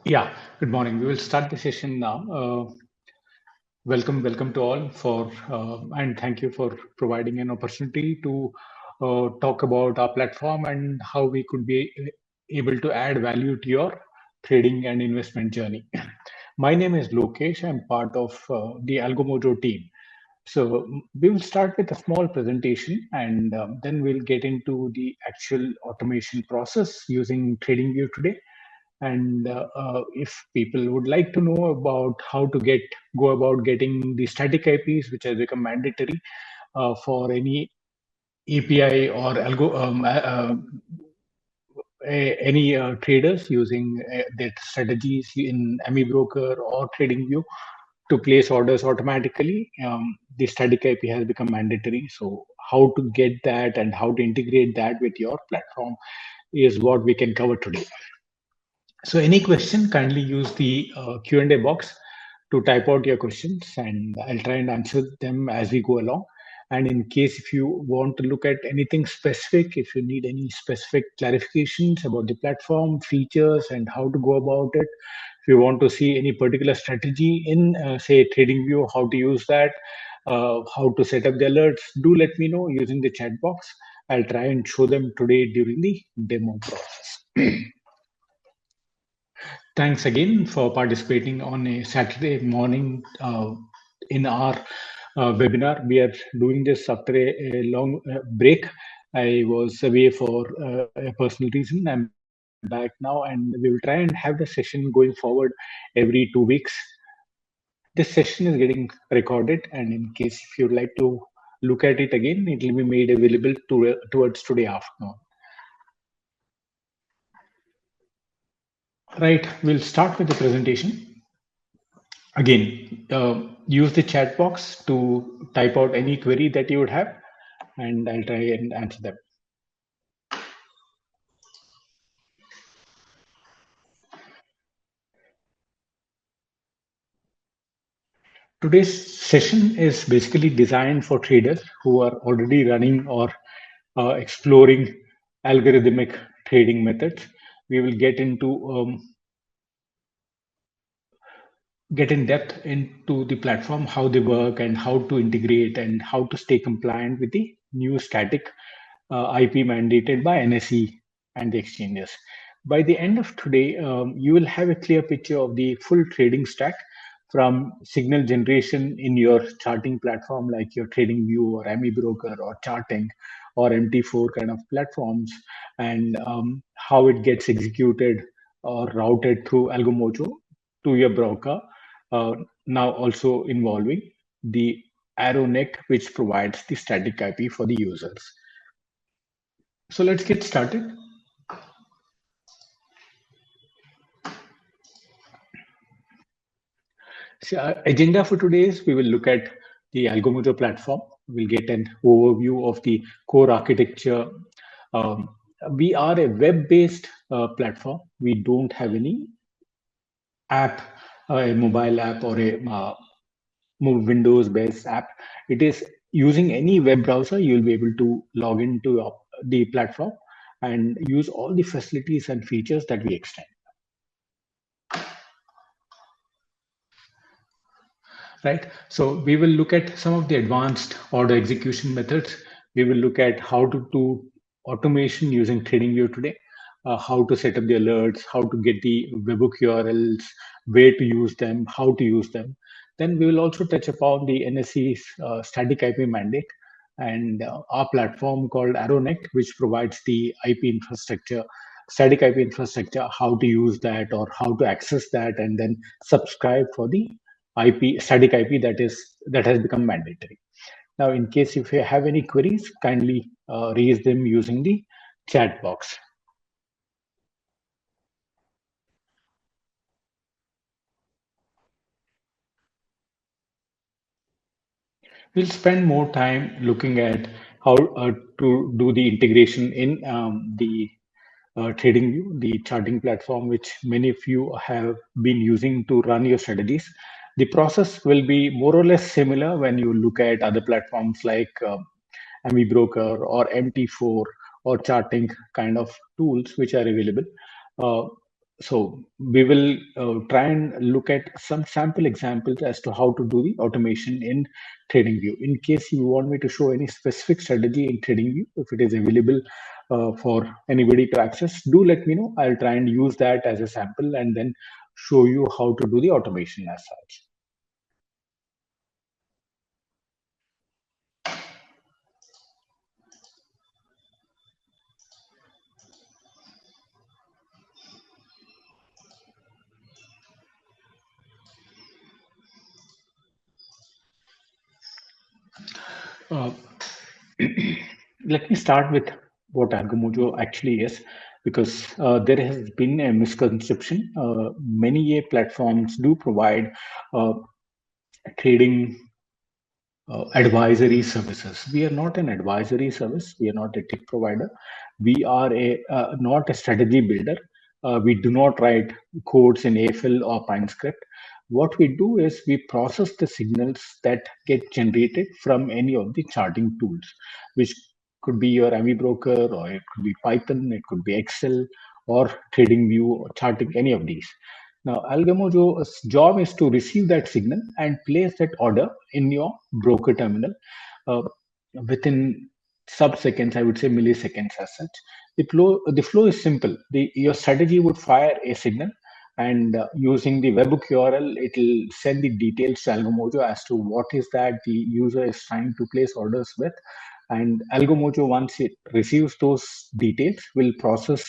Yeah, good morning. We will start the session now. Welcome to all and thank you for providing an opportunity to talk about our platform and how we could be able to add value to your trading and investment journey. My name is Lokesh. I'm part of the Algomojo team. So we will start with a small presentation and then we'll get into the actual automation process using TradingView today. And if people would like to know about how to go about getting the static IPs, which has become mandatory for any API or any traders using their strategies in Amibroker or TradingView to place orders automatically, the static IP has become mandatory. So how to get that and how to integrate that with your platform is what we can cover today. So any question, kindly use the Q&A box to type out your questions and I'll try and answer them as we go along. And in case if you want to look at anything specific, if you need any specific clarifications about the platform, features, and how to go about it, if you want to see any particular strategy in, say, TradingView, how to use that, how to set up the alerts, do let me know using the chat box. I'll try and show them today during the demo process. Thanks again for participating on a Saturday morning in our webinar. We are doing this after a long break. I was away for a personal reason. I'm back now, and we will try and have the session going forward every 2 weeks. This session is getting recorded, and in case if you'd like to look at it again, it will be made available towards today afternoon. Right, we'll start with the presentation. Again, use the chat box to type out any query that you would have, and I'll try and answer them. Today's session is basically designed for traders who are already running or exploring algorithmic trading methods. We will get in depth into the platform, how they work, and how to integrate and how to stay compliant with the new static IP mandated by NSE and the exchanges. By the end of today, you will have a clear picture of the full trading stack from signal generation in your charting platform like your TradingView or Amibroker or Charting or MT4 kind of platforms, and how it gets executed or routed through Algomojo to your broker, uh, now also involving the arrow neck, which provides the static IP for the users. So let's get started. So agenda for today is we will look at the Algomojo platform. We'll get an overview of the core architecture. Um, we are a web-based platform. We don't have any app, a mobile app or a Windows-based app. It is using any web browser. You'll be able to log into the platform and use all the facilities and features that we extend. Right? So we will look at some of the advanced order execution methods. We will look at how to do automation using TradingView today, how to set up the alerts, how to get the webhook URLs, where to use them, how to use them. Then we will also touch upon the NSE's static IP mandate and our platform called ArrowNet, which provides the IP infrastructure, static IP infrastructure, how to use that or how to access that, and then subscribe for the IP, static IP that has become mandatory. Now, in case if you have any queries, kindly raise them using the chat box. We'll spend more time looking at how to do the integration in the TradingView, the charting platform, which many of you have been using to run your strategies. The process will be more or less similar when you look at other platforms like Amibroker or MT4 or charting kind of tools which are available. Uh, So we will try and look at some sample examples as to how to do the automation in TradingView. In case you want me to show any specific strategy in TradingView, if it is available for anybody to access, do let me know. I'll try and use that as a sample and then show you how to do the automation as such. Uh, Let me start with what Algomojo actually is, because there has been a misconception. Many platforms do provide uh, trading advisory services. We are not an advisory service. We are not a tech provider. We are a not a strategy builder. We do not write codes in AFL or PineScript. What we do is we process the signals that get generated from any of the charting tools, which could be your Amibroker, or it could be Python, it could be Excel, or TradingView, or charting, any of these. Now, Algamojo's job is to receive that signal and place that order in your broker terminal uh, within sub-seconds, I would say milliseconds as such. The flow is simple. Your strategy would fire a signal, and using the webhook URL, it will send the details to Algomojo as to what is that the user is trying to place orders with. And Algomojo, once it receives those details, will process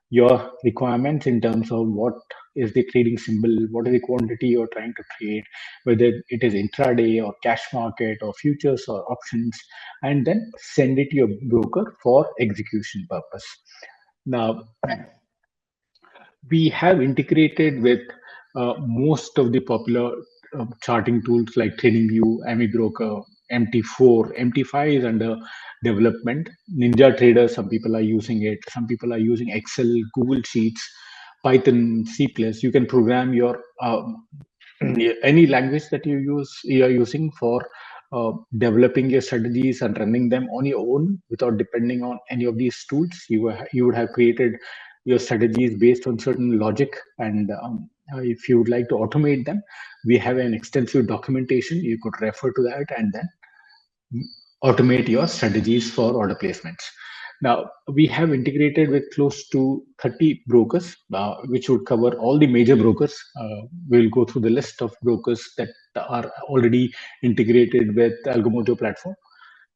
your requirements in terms of what is the trading symbol, what is the quantity you're trying to trade, whether it is intraday or cash market or futures or options, and then send it to your broker for execution purpose. Now, we have integrated with most of the popular charting tools like TradingView, Amibroker, MT4. MT5 is under development. Ninja Trader, some people are using it. Some people are using Excel, Google Sheets, Python, C++. You can program your any language that you are using for developing your strategies and running them on your own without depending on any of these tools. You would have created your strategies based on certain logic, and if you would like to automate them, we have an extensive documentation. You could refer to that and then automate your strategies for order placements. Now, we have integrated with close to 30 brokers, which would cover all the major brokers. We'll go through the list of brokers that are already integrated with Algomojo platform.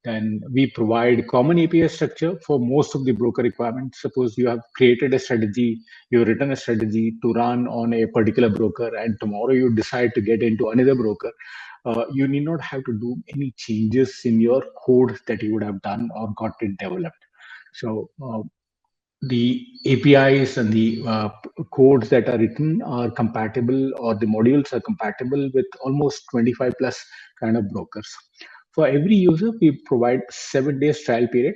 Then we provide common API structure for most of the broker requirements. Suppose you have created a strategy, you've written a strategy to run on a particular broker, and tomorrow you decide to get into another broker. You need not have to do any changes in your code that you would have done or got it developed. So the APIs and the codes that are written are compatible, or the modules are compatible with almost 25 plus kind of brokers. For every user, we provide 7 days trial period.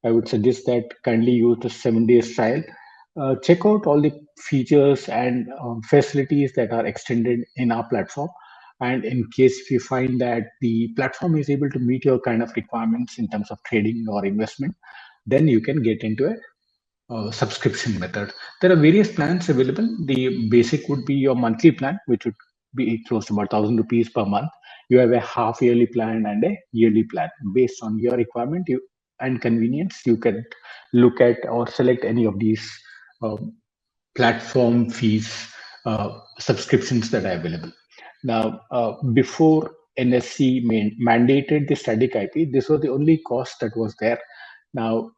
I would suggest that kindly use the 7 days trial. Check out all the features and facilities that are extended in our platform. And in case if you find that the platform is able to meet your kind of requirements in terms of trading or investment, then you can get into it subscription method. There are various plans available. The basic would be your monthly plan, which would be close to about 1,000 rupees per month. You have a half yearly plan and a yearly plan. Based on your requirement and convenience, you can look at or select any of these um, platform fees subscriptions that are available. Now, before NSC mandated the static IP, this was the only cost that was there. Now,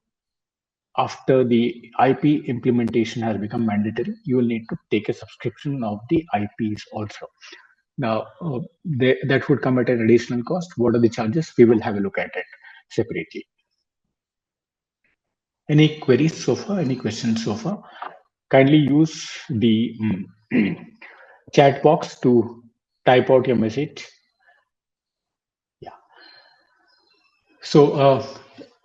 after the IP implementation has become mandatory, you will need to take a subscription of the IPs also. Now, that would come at an additional cost. What are the charges? We will have a look at it separately. Any queries so far? Any questions so far? Kindly use the chat box to type out your message. Yeah. So,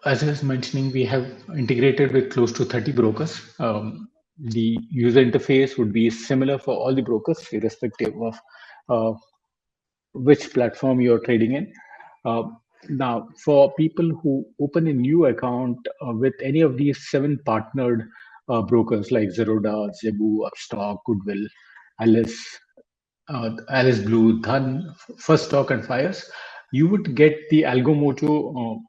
as I was mentioning, we have integrated with close to 30 brokers. The user interface would be similar for all the brokers, irrespective of uh, which platform you're trading in. Uh, Now, for people who open a new account with any of these 7 partnered brokers like Zerodha, Zebu, Upstock, Goodwill, Alice, Alice Blue, Dhan, First Stock, and Fires, you would get the Algomojo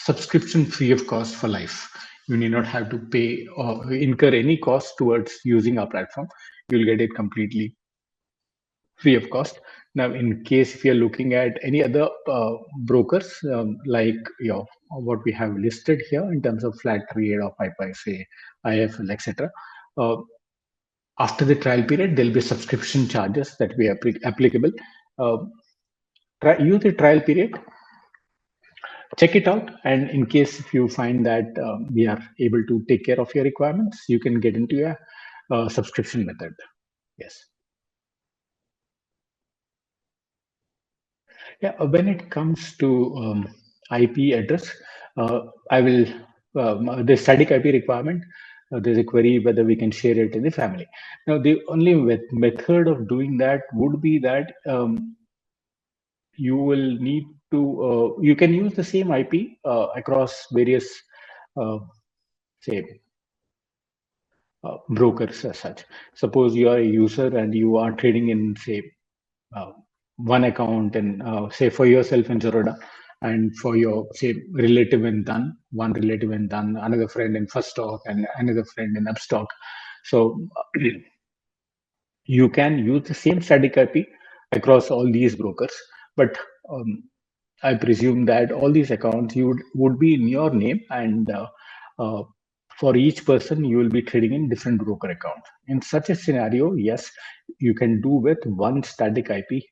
subscription free of cost for life. You need not have to pay or incur any cost towards using our platform. You'll get it completely free of cost. Now, in case if you're looking at any other brokers like what we have listed here in terms of flat rate or say IFL, etc. Uh, After the trial period, there'll be subscription charges that be applicable. Uh, Use the trial period, check it out, and in case if you find that we are able to take care of your requirements, you can get into a subscription method. Yes. Yeah, when it comes to IP address, uh, I will the static IP requirement. There's a query whether we can share it in the family. Now, the only method of doing that would be that you will need to you can use the same IP across various uh, say brokers as such. Suppose you are a user and you are trading in say uh, one account and say for yourself in Zerodha, and for your say relative in Dun, one relative in Dun, another friend in First Stock, and another friend in Upstock. So you can use the same static IP across all these brokers, but um, I presume that all these accounts would be in your name, and uh, for each person you will be trading in different broker accounts. In such a scenario, yes, you can do with one static IP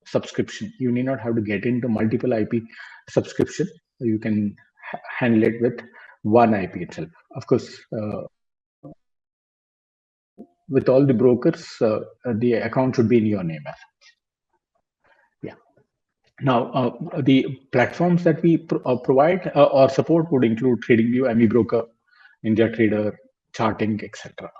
subscription. You need not have to get into multiple IP subscription. You can handle it with one IP itself. Of course, with all the brokers, the account should be in your name. Yeah. Now, the platforms that we provide or support would include TradingView, Amibroker, India Trader, charting, etc.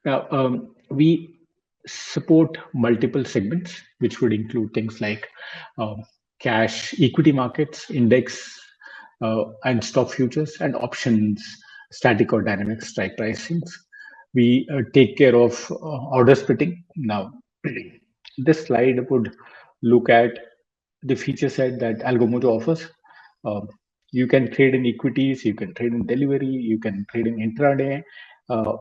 Now, we support multiple segments, which would include things like um, cash, equity markets, index, and stock futures, and options, static or dynamic strike pricings. We take care of order splitting. Now, this slide would look at the feature set that Algomojo offers. Um, you can trade in equities, you can trade in delivery, you can trade in intraday, uh,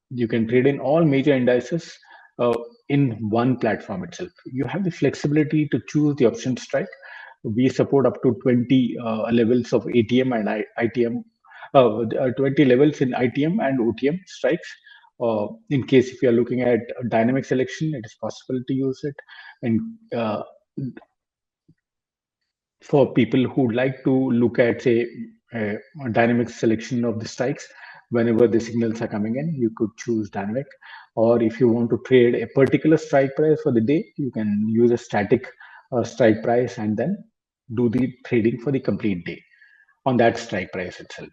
you can trade in all major indices uh, in one platform itself. You have the flexibility to choose the option strike. We support up to 20 levels of ATM and ITM, 20 levels in ITM and OTM strikes. In case if you are looking at dynamic selection, it is possible to use it. And for people who'd like to look at, say, a dynamic selection of the strikes, whenever the signals are coming in, you could choose dynamic. Or if you want to trade a particular strike price for the day, you can use a static strike price and then do the trading for the complete day on that strike price itself.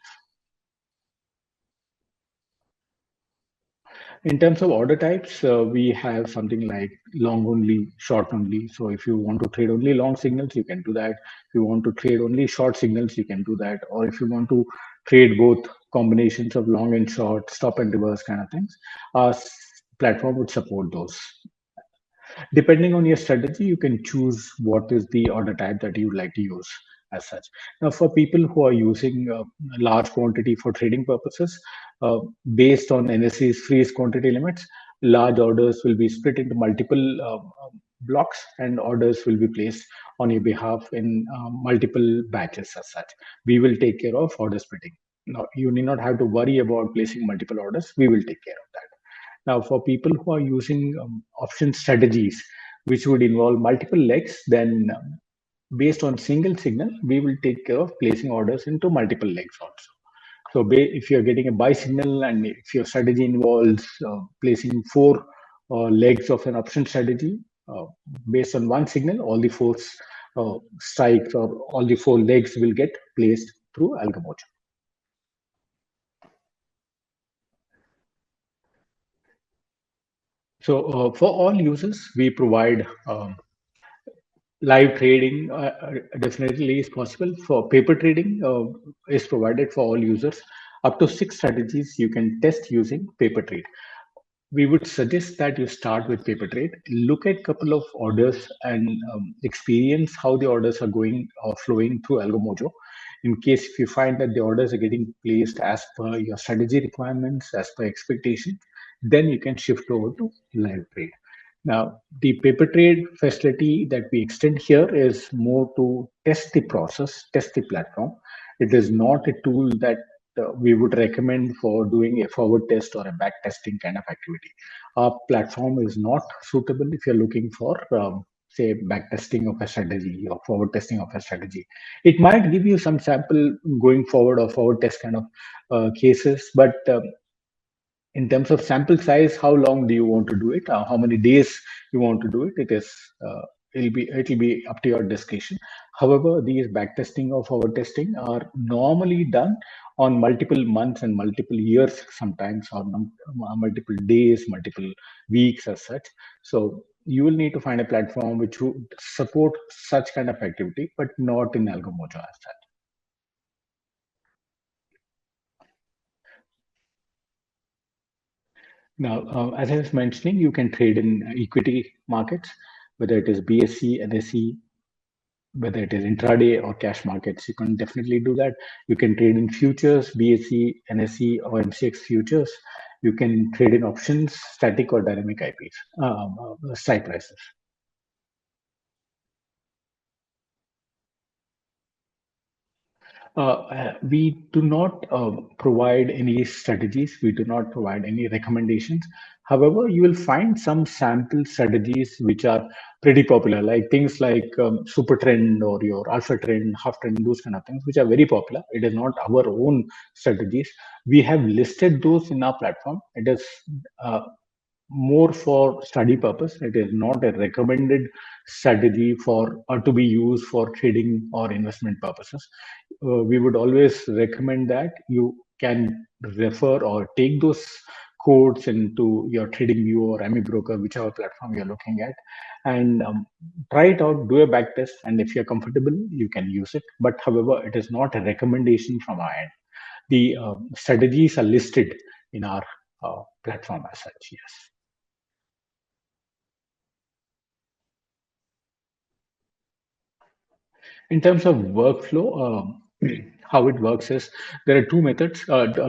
In terms of order types, we have something like long only, short only. So if you want to trade only long signals, you can do that. If you want to trade only short signals, you can do that. Or if you want to trade both combinations of long and short, stop and reverse kind of things, our platform would support those. Depending on your strategy, you can choose what is the order type that you would like to use as such. Now, for people who are using large quantity for trading purposes, uh, based on NSE's freeze quantity limits, large orders will be split into multiple blocks, and orders will be placed on your behalf in multiple batches as such. We will take care of order splitting. Now, you need not have to worry about placing multiple orders. We will take care of that. Now, for people who are using option strategies, which would involve multiple legs, then based on single signal, we will take care of placing orders into multiple legs also. So, if you're getting a buy signal and if your strategy involves placing four legs of an option strategy uh, based on one signal, all the four strikes or all the four legs will get placed through Algomojo. So, for all users, we provide live trading definitely is possible. For paper trading is provided for all users. Up to six strategies you can test using paper trade. We would suggest that you start with paper trade, look at couple of orders and experience how the orders are going or flowing through Algomojo. In case if you find that the orders are getting placed as per your strategy requirements, as per expectation, then you can shift over to live trade. Now, the paper trade facility that we extend here is more to test the process, test the platform. It is not a tool that we would recommend for doing a forward test or a back testing kind of activity. Our platform is not suitable if you're looking for, say, back testing of a strategy or forward testing of a strategy. It might give you some sample going forward or forward test kind of cases, but in terms of sample size, how long do you want to do it, how many days you want to do it, uh, it'll be up to your discretion. However, these back testing or forward testing are normally done on multiple months and multiple years sometimes, or multiple days, multiple weeks as such. So you will need to find a platform which would support such kind of activity, but not in Algomojo as such. Now, as I was mentioning, you can trade in equity markets, whether it is BSE, NSE, whether it is intraday or cash markets. You can definitely do that. You can trade in futures, BSE, NSE, or MCX futures. You can trade in options, static or dynamic IPs, strike prices. We do not provide any strategies. We do not provide any recommendations. However, you will find some sample strategies which are pretty popular, like things like super trend or your alpha trend, half trend, those kind of things, which are very popular. It is not our own strategies. We have listed those in our platform. It is uh, more for study purpose. It is not a recommended strategy for or to be used for trading or investment purposes. We would always recommend that you can refer or take those codes into your trading view or Amibroker, whichever platform you're looking at, and try it out, do a back test, and if you're comfortable, you can use it. But however, it is not a recommendation from our end. The strategies are listed in our platform as such. Yes. In terms of workflow, how it works is there are two methods,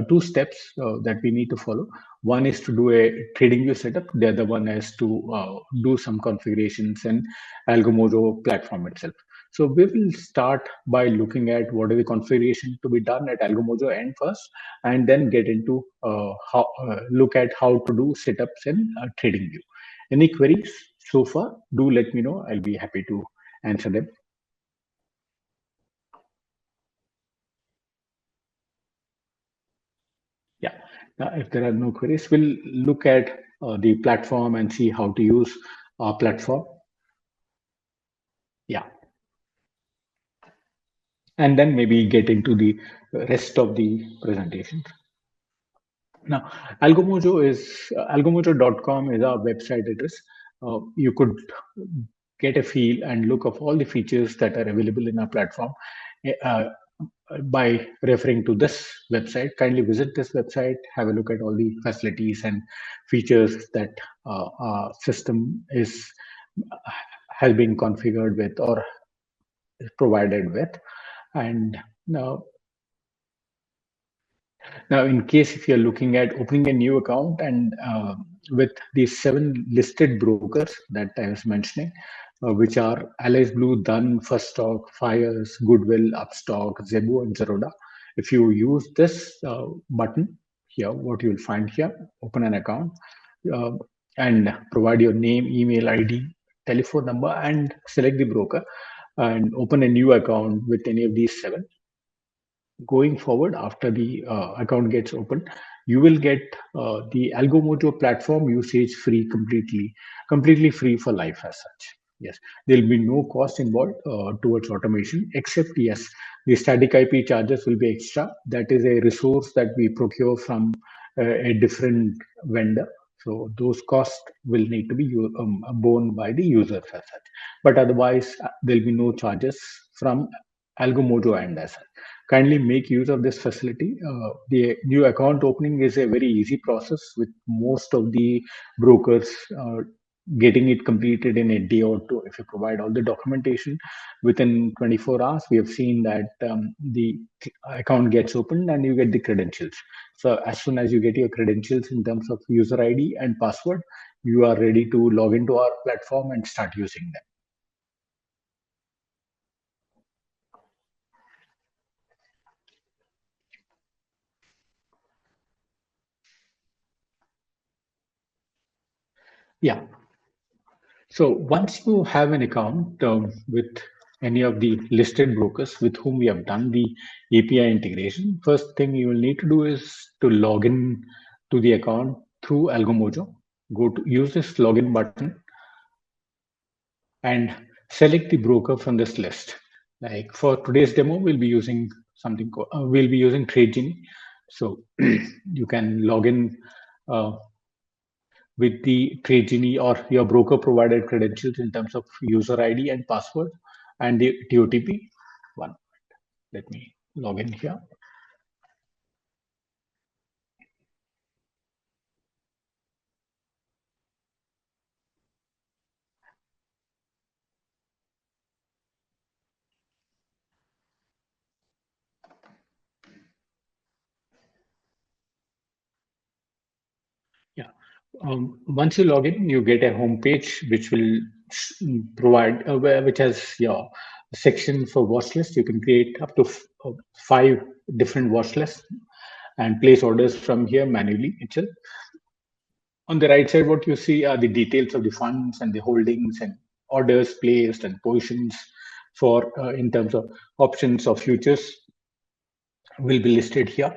two steps that we need to follow. One is to do a trading view setup. The other one is to do some configurations in Algomojo platform itself. So we will start by looking at what is the configuration to be done at Algomojo end first, and then get into how look at how to do setups in trading view. Any queries so far? Do let me know. I'll be happy to answer them. Yeah. Now, if there are no queries, we'll look at the platform and see how to use our platform. Yeah. And then maybe get into the rest of the presentation. Now, Algomojo.com is our website address. You could get a feel and look of all the features that are available in our platform uh, by referring to this website. Kindly visit this website, have a look at all the facilities and features that our system is has been configured with or is provided with. And now, in case if you're looking at opening a new account and with these seven listed brokers that I was mentioning, which are Allies Blue, Dun, First Stock, Fires, Goodwill, Upstock, Zebu, and Zeroda. If you use this button here, what you'll find here, open an account uh, and provide your name, email ID, telephone number, and select the broker and open a new account with any of these seven. Going forward, after the account gets open, you will get the Algomojo platform usage free, completely free for life as such. Yes, there will be no cost involved towards automation, except yes, the static IP charges will be extra. That is a resource that we procure from a different vendor. So those costs will need to be borne by the users as such. But otherwise, there'll be no charges from Algomojo and as such. Kindly make use of this facility. The new account opening is a very easy process with most of the brokers getting it completed in a day or two. If you provide all the documentation within 24 hours, we have seen that the account gets opened and you get the credentials. So as soon as you get your credentials in terms of user ID and password, you are ready to log into our platform and start using them. Yeah. So once you have an account with any of the listed brokers with whom we have done the API integration, first thing you will need to do is to log in to the account through Algomojo. Go to use this login button and select the broker from this list. Like for today's demo, we'll be using we'll be using TradeGenie. So you can log in with the TradeGenie or your broker provided credentials in terms of user ID and password and the TOTP. One, let me log in here. Yeah. Once you log in, you get a home page which will provide which has your section for watch list. You can create up to five different watch lists and place orders from here manually itself. On the right side, what you see are the details of the funds and the holdings and orders placed and positions for in terms of options or futures will be listed here.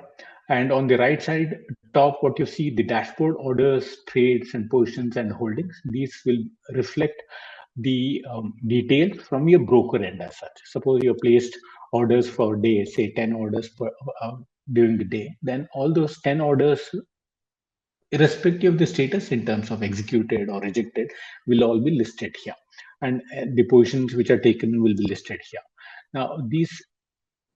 And on the right side top, what you see, the dashboard, orders, trades, and positions and holdings. These will reflect the details from your broker end as such. Suppose you placed orders for day, say 10 orders during the day, then all those 10 orders, irrespective of the status in terms of executed or rejected, will all be listed here. And the positions which are taken will be listed here. Now, these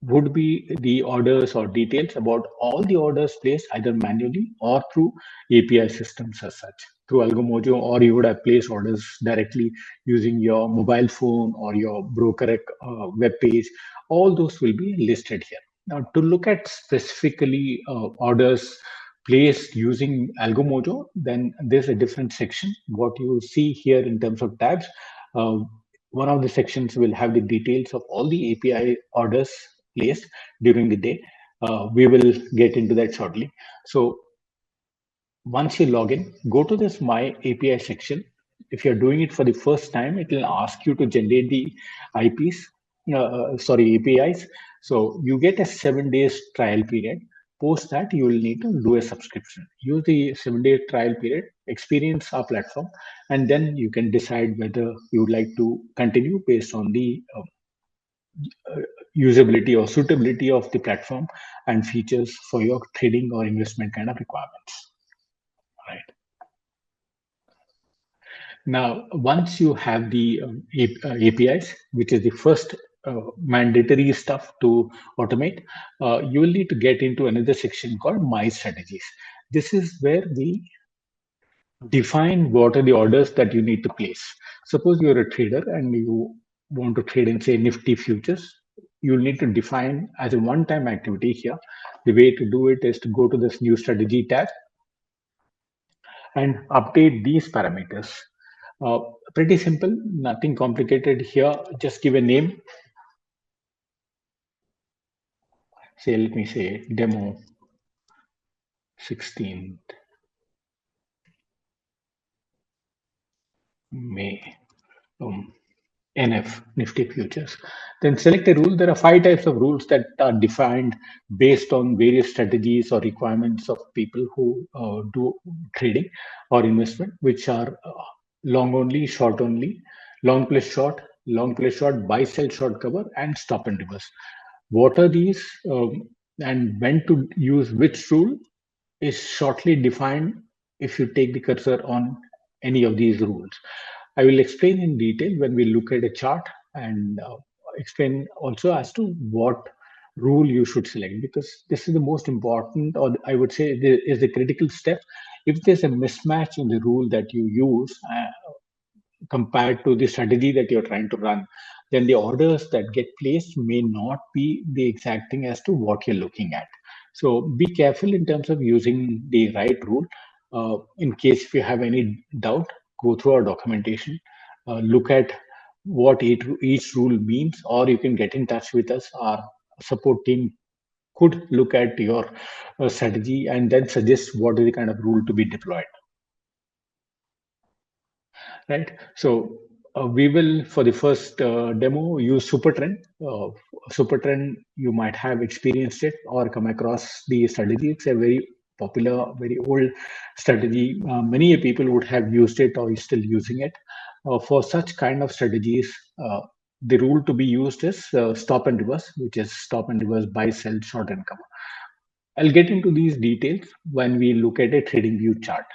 would be the orders or details about all the orders placed either manually or through API systems as such. Through Algomojo, or you would have placed orders directly using your mobile phone or your broker web page. All those will be listed here. Now, to look at specifically orders placed using Algomojo, then there's a different section. What you see here in terms of tabs, uh, one of the sections will have the details of all the API orders placed during the day. We will get into that shortly. So once you log in, go to this My API section. If you're doing it for the first time, it will ask you to generate the IPs, APIs. So you get a 7 days trial period. Post that, you will need to do a subscription. Use the 7 day trial period, experience our platform, and then you can decide whether you would like to continue based on the usability or suitability of the platform and features for your trading or investment kind of requirements. Right. Now, once you have the APIs, which is the first mandatory stuff to automate, you will need to get into another section called My Strategies. This is where we define what are the orders that you need to place. Suppose you're a trader and you want to trade in, say, Nifty futures. You'll need to define as a one-time activity here. The way to do it is to go to this new strategy tab and update these parameters. Uh, Pretty simple, nothing complicated here. Just give a name. Say, let me say demo 16th May. NF, Nifty Futures. Then select a rule. There are five types of rules that are defined based on various strategies or requirements of people who do trading or investment, which are long only, short only, long plus short, buy, sell, short cover, and stop and reverse. What are these and when to use which rule is shortly defined if you take the cursor on any of these rules. I will explain in detail when we look at a chart, and explain also as to what rule you should select, because this is the most important, or I would say is the critical step. If there's a mismatch in the rule that you use, compared to the strategy that you're trying to run, then the orders that get placed may not be the exact thing as to what you're looking at. So be careful in terms of using the right rule. In case if you have any doubt, go through our documentation, look at what each rule means, or you can get in touch with us. Our support team could look at your strategy and then suggest what is the kind of rule to be deployed. Right. So we will, for the first demo, use Supertrend. Supertrend, you might have experienced it or come across the strategy. It's a very popular, very old strategy. Many people would have used it or is still using it. For such kind of strategies, the rule to be used is stop and reverse, which is stop and reverse, buy, sell, short, and cover. I'll get into these details when we look at a trading view chart.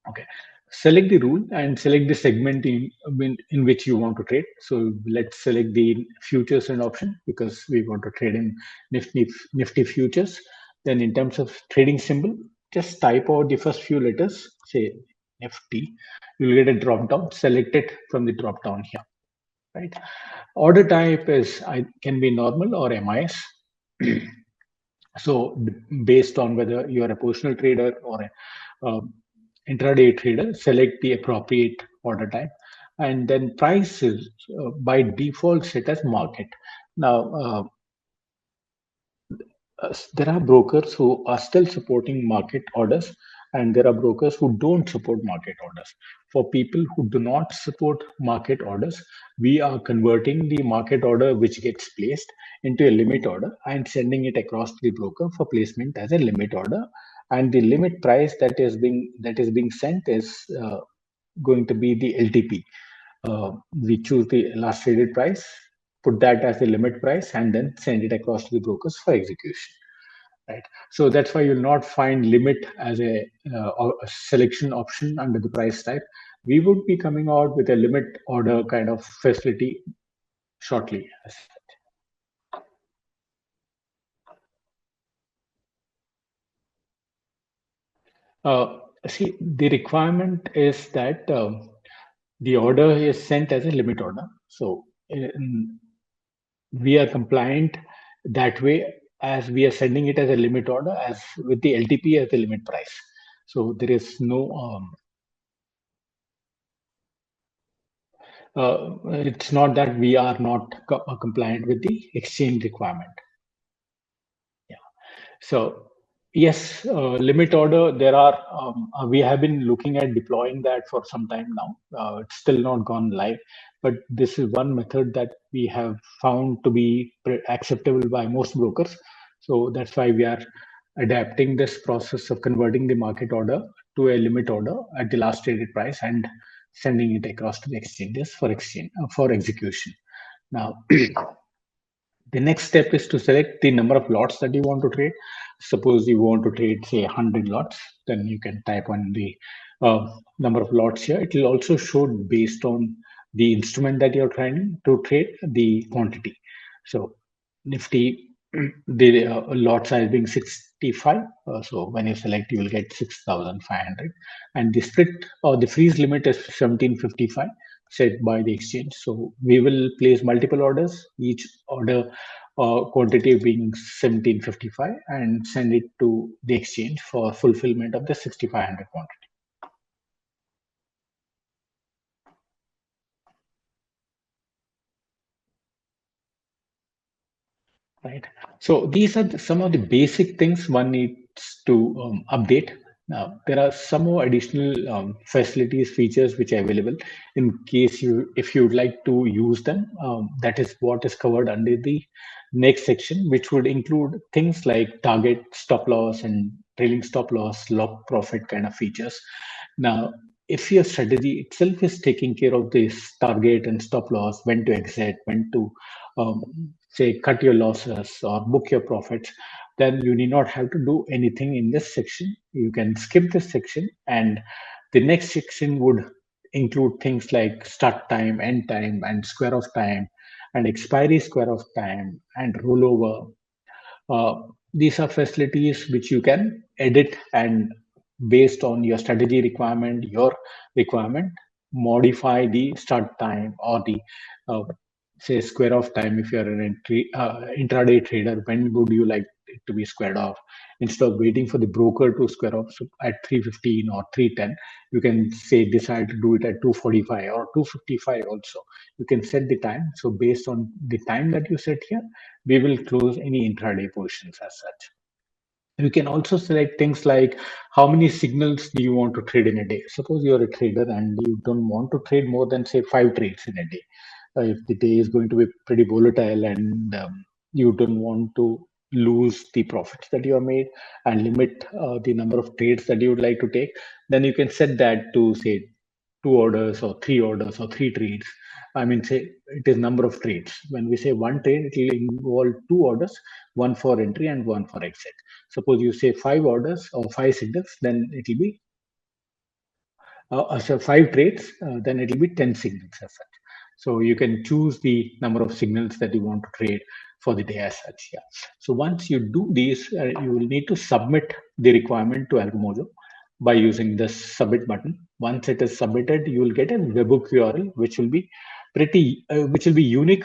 Okay. Select the rule and select the segment in which you want to trade. So let's select the futures and option because we want to trade in Nifty futures. Then in terms of trading symbol, just type out the first few letters, say Nifty. You'll get a drop down. Select it from the drop down here. Right. Order type is can be normal or MIS. So based on whether you're a positional trader or a intraday trader, select the appropriate order type, and then price is by default set as market. Now, there are brokers who are still supporting market orders, and there are brokers who don't support market orders. For people who do not support market orders, we are converting the market order which gets placed into a limit order and sending it across to the broker for placement as a limit order. And the limit price that is being sent is going to be the LTP. We choose the last traded price, put that as the limit price, and then send it across to the brokers for execution. Right. So that's why you'll not find limit as a selection option under the price type. We would be coming out with a limit order kind of facility shortly. See, the requirement is that the order is sent as a limit order. So we are compliant that way, as we are sending it as a limit order as with the LTP as the limit price. So there is no it's not that we are not compliant with the exchange requirement. Yeah. So yes, limit order. There are we have been looking at deploying that for some time now. It's still not gone live, but this is one method that we have found to be acceptable by most brokers. So that's why we are adapting this process of converting the market order to a limit order at the last traded price and sending it across to the exchanges for execution. Now, the next step is to select the number of lots that you want to trade. Suppose you want to trade, say, 100 lots, then you can type on the number of lots here. It will also show based on the instrument that you're trying to trade the quantity. So Nifty, the lot size being 65. So when you select, you will get 6,500. And the split or the freeze limit is 1755 set by the exchange. So we will place multiple orders, each order quantity being 1755, and send it to the exchange for fulfillment of the 6500 quantity. Right. So these are some of the basic things one needs to update. Now, there are some more additional facilities, features which are available in case if you would like to use them. That is what is covered under the next section, which would include things like target, stop loss, and trailing stop loss, lock profit kind of features. Now, if your strategy itself is taking care of this target and stop loss, when to exit, when to say cut your losses or book your profits, then you need not have to do anything in this section. You can skip this section, and the next section would include things like start time, end time, and square of time, and expiry square of time, and rollover. uh, these are facilities which you can edit, and based on your strategy requirement, your requirement, modify the start time or the uh, say square of time. If you're an intraday trader, when would you like it to be squared off? Instead of waiting for the broker to square off at 3:15 or 3:10, you can say decide to do it at 2:45 or 2:55 also. You can set the time. So based on the time that you set here, we will close any intraday positions as such. You can also select things like how many signals do you want to trade in a day. Suppose you're a trader and you don't want to trade more than say 5 trades in a day. If the day is going to be pretty volatile, and you don't want to lose the profits that you have made and limit the number of trades that you would like to take, then you can set that to say 2 orders or 3 trades. I mean, say it is number of trades. When we say one trade, it will involve 2 orders, one for entry and one for exit. Suppose you say 5 orders or 5 signals, then it will be so 5 trades, then it will be 10 signals as such. So you can choose the number of signals that you want to trade for the day as such. Yeah. So once you do these, you will need to submit the requirement to Algomojo by using the submit button. Once it is submitted, you will get a webhook URL, which will be unique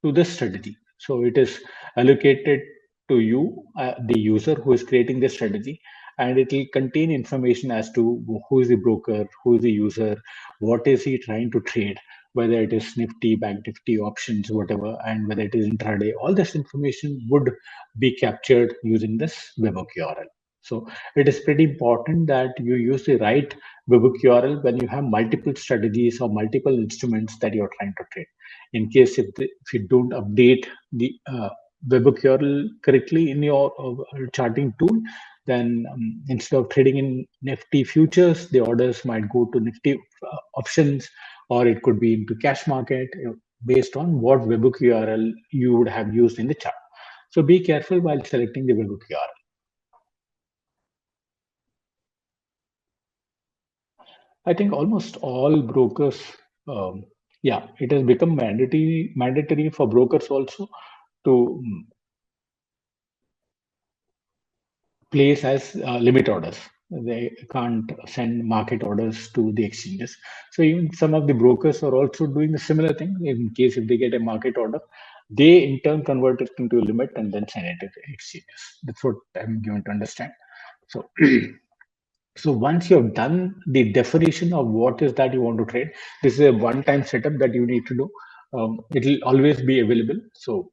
to this strategy. So it is allocated to you, the user who is creating the strategy, and it will contain information as to who is the broker, who is the user, what is he trying to trade, whether it is Nifty, Bank Nifty, options, whatever, and whether it is intraday. All this information would be captured using this webhook URL. So it is pretty important that you use the right webhook URL when you have multiple strategies or multiple instruments that you're trying to trade. In case if you don't update the webhook URL correctly in your charting tool, then instead of trading in Nifty futures, the orders might go to Nifty options, or it could be into cash market, based on what webhook URL you would have used in the chart. So be careful while selecting the webhook URL. I think almost all brokers, yeah, it has become mandatory for brokers also to place as limit orders. They can't send market orders to the exchanges. So even some of the brokers are also doing the similar thing. In case if they get a market order, they in turn convert it into a limit and then send it to the exchanges. That's what I'm given to understand. So so once you've done the definition of what is that you want to trade, this is a one-time setup that you need to do. It will always be available. So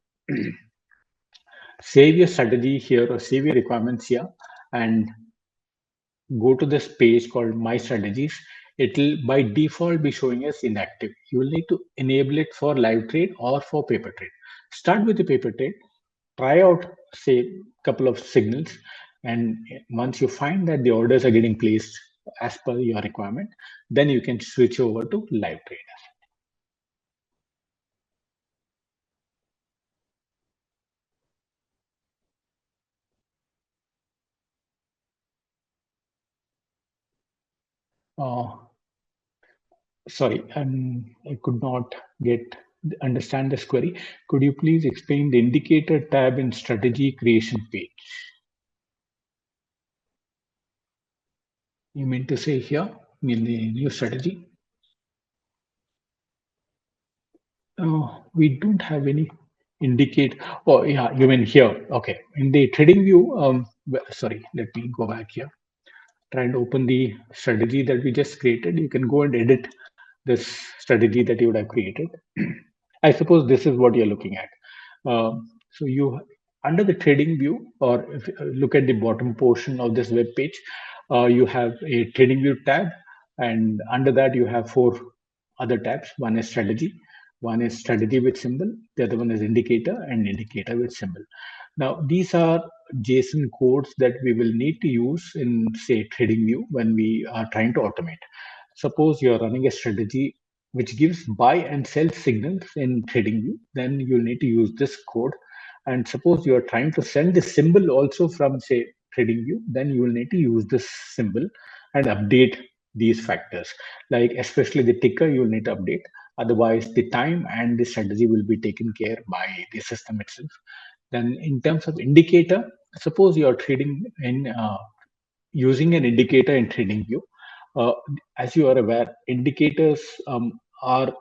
save your strategy here or save your requirements here, and go to this page called My Strategies. It will by default be showing as inactive. You will need to enable it for live trade or for paper trade. Start with the paper trade, try out, say, a couple of signals, and once you find that the orders are getting placed as per your requirement, then you can switch over to live trade. Uh, Sorry, I could not get understand this query. Could you please explain the indicator tab in strategy creation page? You mean to say here in the new strategy? We don't have any indicate. Oh, yeah, you mean here. Okay. In the trading view, sorry, let me go back here. Try and open the strategy that we just created. You can go and edit this strategy that you would have created. I suppose this is what you're looking at. So you under the trading view, or if you look at the bottom portion of this web page, you have a trading view tab, and under that you have four other tabs. One is strategy with symbol, the other one is indicator, and indicator with symbol. Now these are JSON codes that we will need to use in, say, trading view when we are trying to automate. Suppose you're running a strategy which gives buy and sell signals in TradingView, then you'll need to use this code, and suppose you are trying to send the symbol also from, say, TradingView, then you will need to use this symbol and update these factors. Like especially the ticker, you will need to update. Otherwise, the time and the strategy will be taken care by the system itself. Then, in terms of indicator, suppose you are trading in using an indicator in TradingView. Uh, as you are aware, indicators are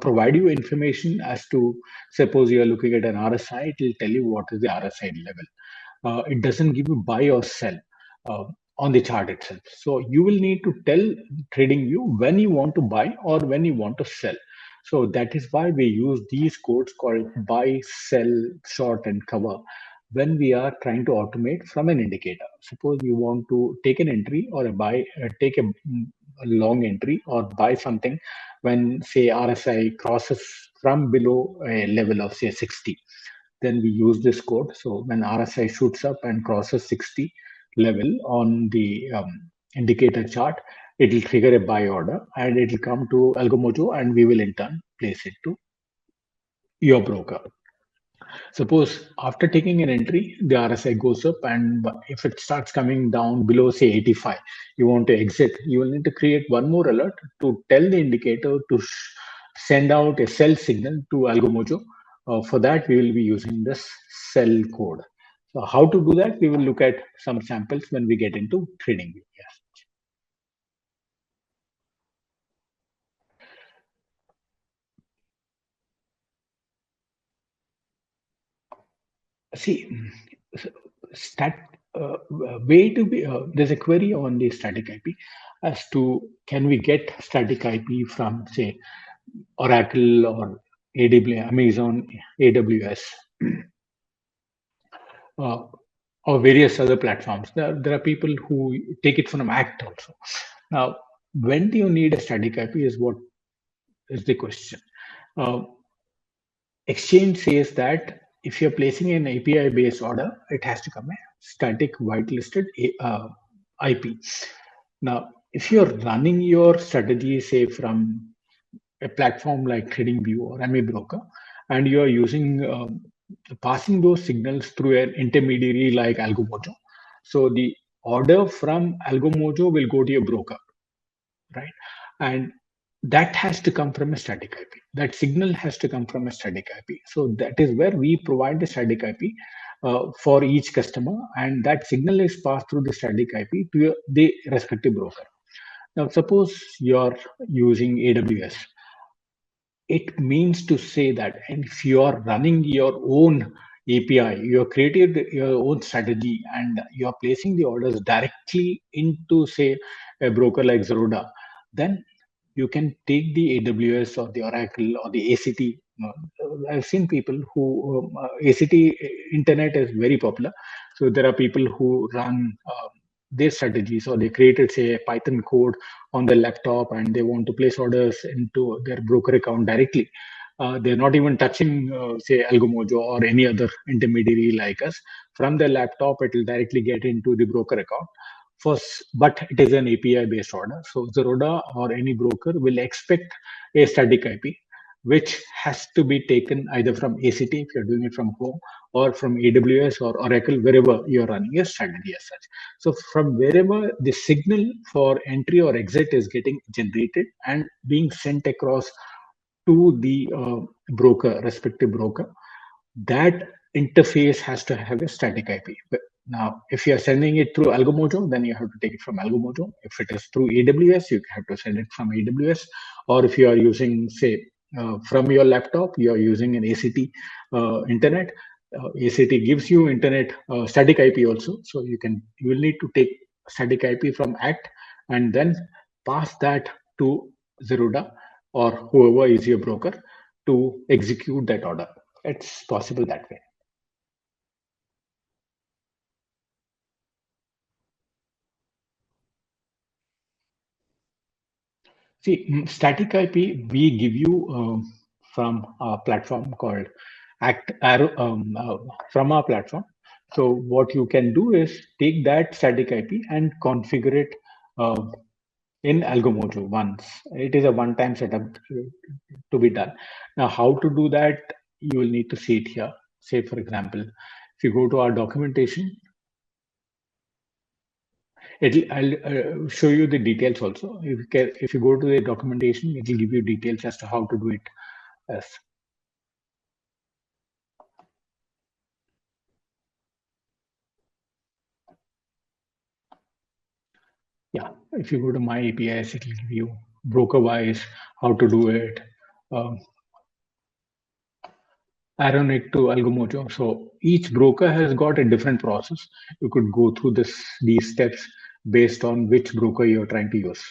provide you information as to, suppose you are looking at an RSI, it will tell you what is the RSI level. It doesn't give you buy or sell uh, on the chart itself. So you will need to tell TradingView when you want to buy or when you want to sell. So that is why we use these codes called buy, sell, short, and cover when we are trying to automate from an indicator. Suppose you want to take an entry or a buy, take a long entry or buy something when, say, RSI crosses from below a level of, say, 60, then we use this code. So when RSI shoots up and crosses 60 level on the indicator chart, it will trigger a buy order and it will come to Algomojo, and we will in turn place it to your broker. Suppose after taking an entry, the RSI goes up, and if it starts coming down below, say, 85, you want to exit, you will need to create one more alert to tell the indicator to send out a sell signal to Algomojo. For that, we will be using this sell code. So how to do that? We will look at some samples when we get into trading. Yes. See, stat way to be there's a query on the static IP as to can we get static IP from, say, Oracle or AWS, Amazon, AWS, uh, or various other platforms. There are people who take it from Act also. Now, when do you need a static IP is what is the question. Uh, Exchange says that if you're placing an API based order, it has to come a static whitelisted IP. Now, if you're running your strategy, say, from a platform like TradingView or Amibroker, and you are using passing those signals through an intermediary like Algomojo, so the order from Algomojo will go to your broker, right? And that has to come from a static IP. That signal has to come from a static IP. So that is where we provide the static IP for each customer, and that signal is passed through the static IP to the respective broker. Now, suppose you're using AWS, it means to say that, and if you are running your own API, you have created your own strategy and you are placing the orders directly into, say, a broker like Zeroda, then you can take the AWS or the Oracle or the ACT. I've seen people who ACT internet is very popular. So there are people who run their strategies, or they created, say, a Python code on their laptop and they want to place orders into their broker account directly. They're not even touching, say, Algomojo or any other intermediary like us. From their laptop, it will directly get into the broker account. First, but it is an API based order. So Zeroda or any broker will expect a static IP, which has to be taken either from ACT if you're doing it from home, or from AWS or Oracle, wherever you're running your strategy as such. So from wherever the signal for entry or exit is getting generated and being sent across to the broker, respective broker, that interface has to have a static IP. But now, if you are sending it through Algomojo, then you have to take it from Algomojo. If it is through AWS, you have to send it from AWS. Or if you are using, say, from your laptop, you are using an ACT internet. ACT gives you internet static IP also, so you will need to take static IP from ACT and then pass that to Zeroda or whoever is your broker to execute that order. It's possible that way. See, static IP we give you from a platform called Act Arrow, from our platform. So what you can do is take that static IP and configure it uh, in Algomojo once. It is a one-time setup to be done. Now, how to do that? You will need to see it here. Say, for example, if you go to our documentation, I'll show you the details also. If you go to the documentation, it will give you details as to how to do it. As yeah, if you go to my APIs, it will give you broker wise how to do it. Um, Ironic to Algomojo. So each broker has got a different process. You could go through these steps based on which broker you're trying to use.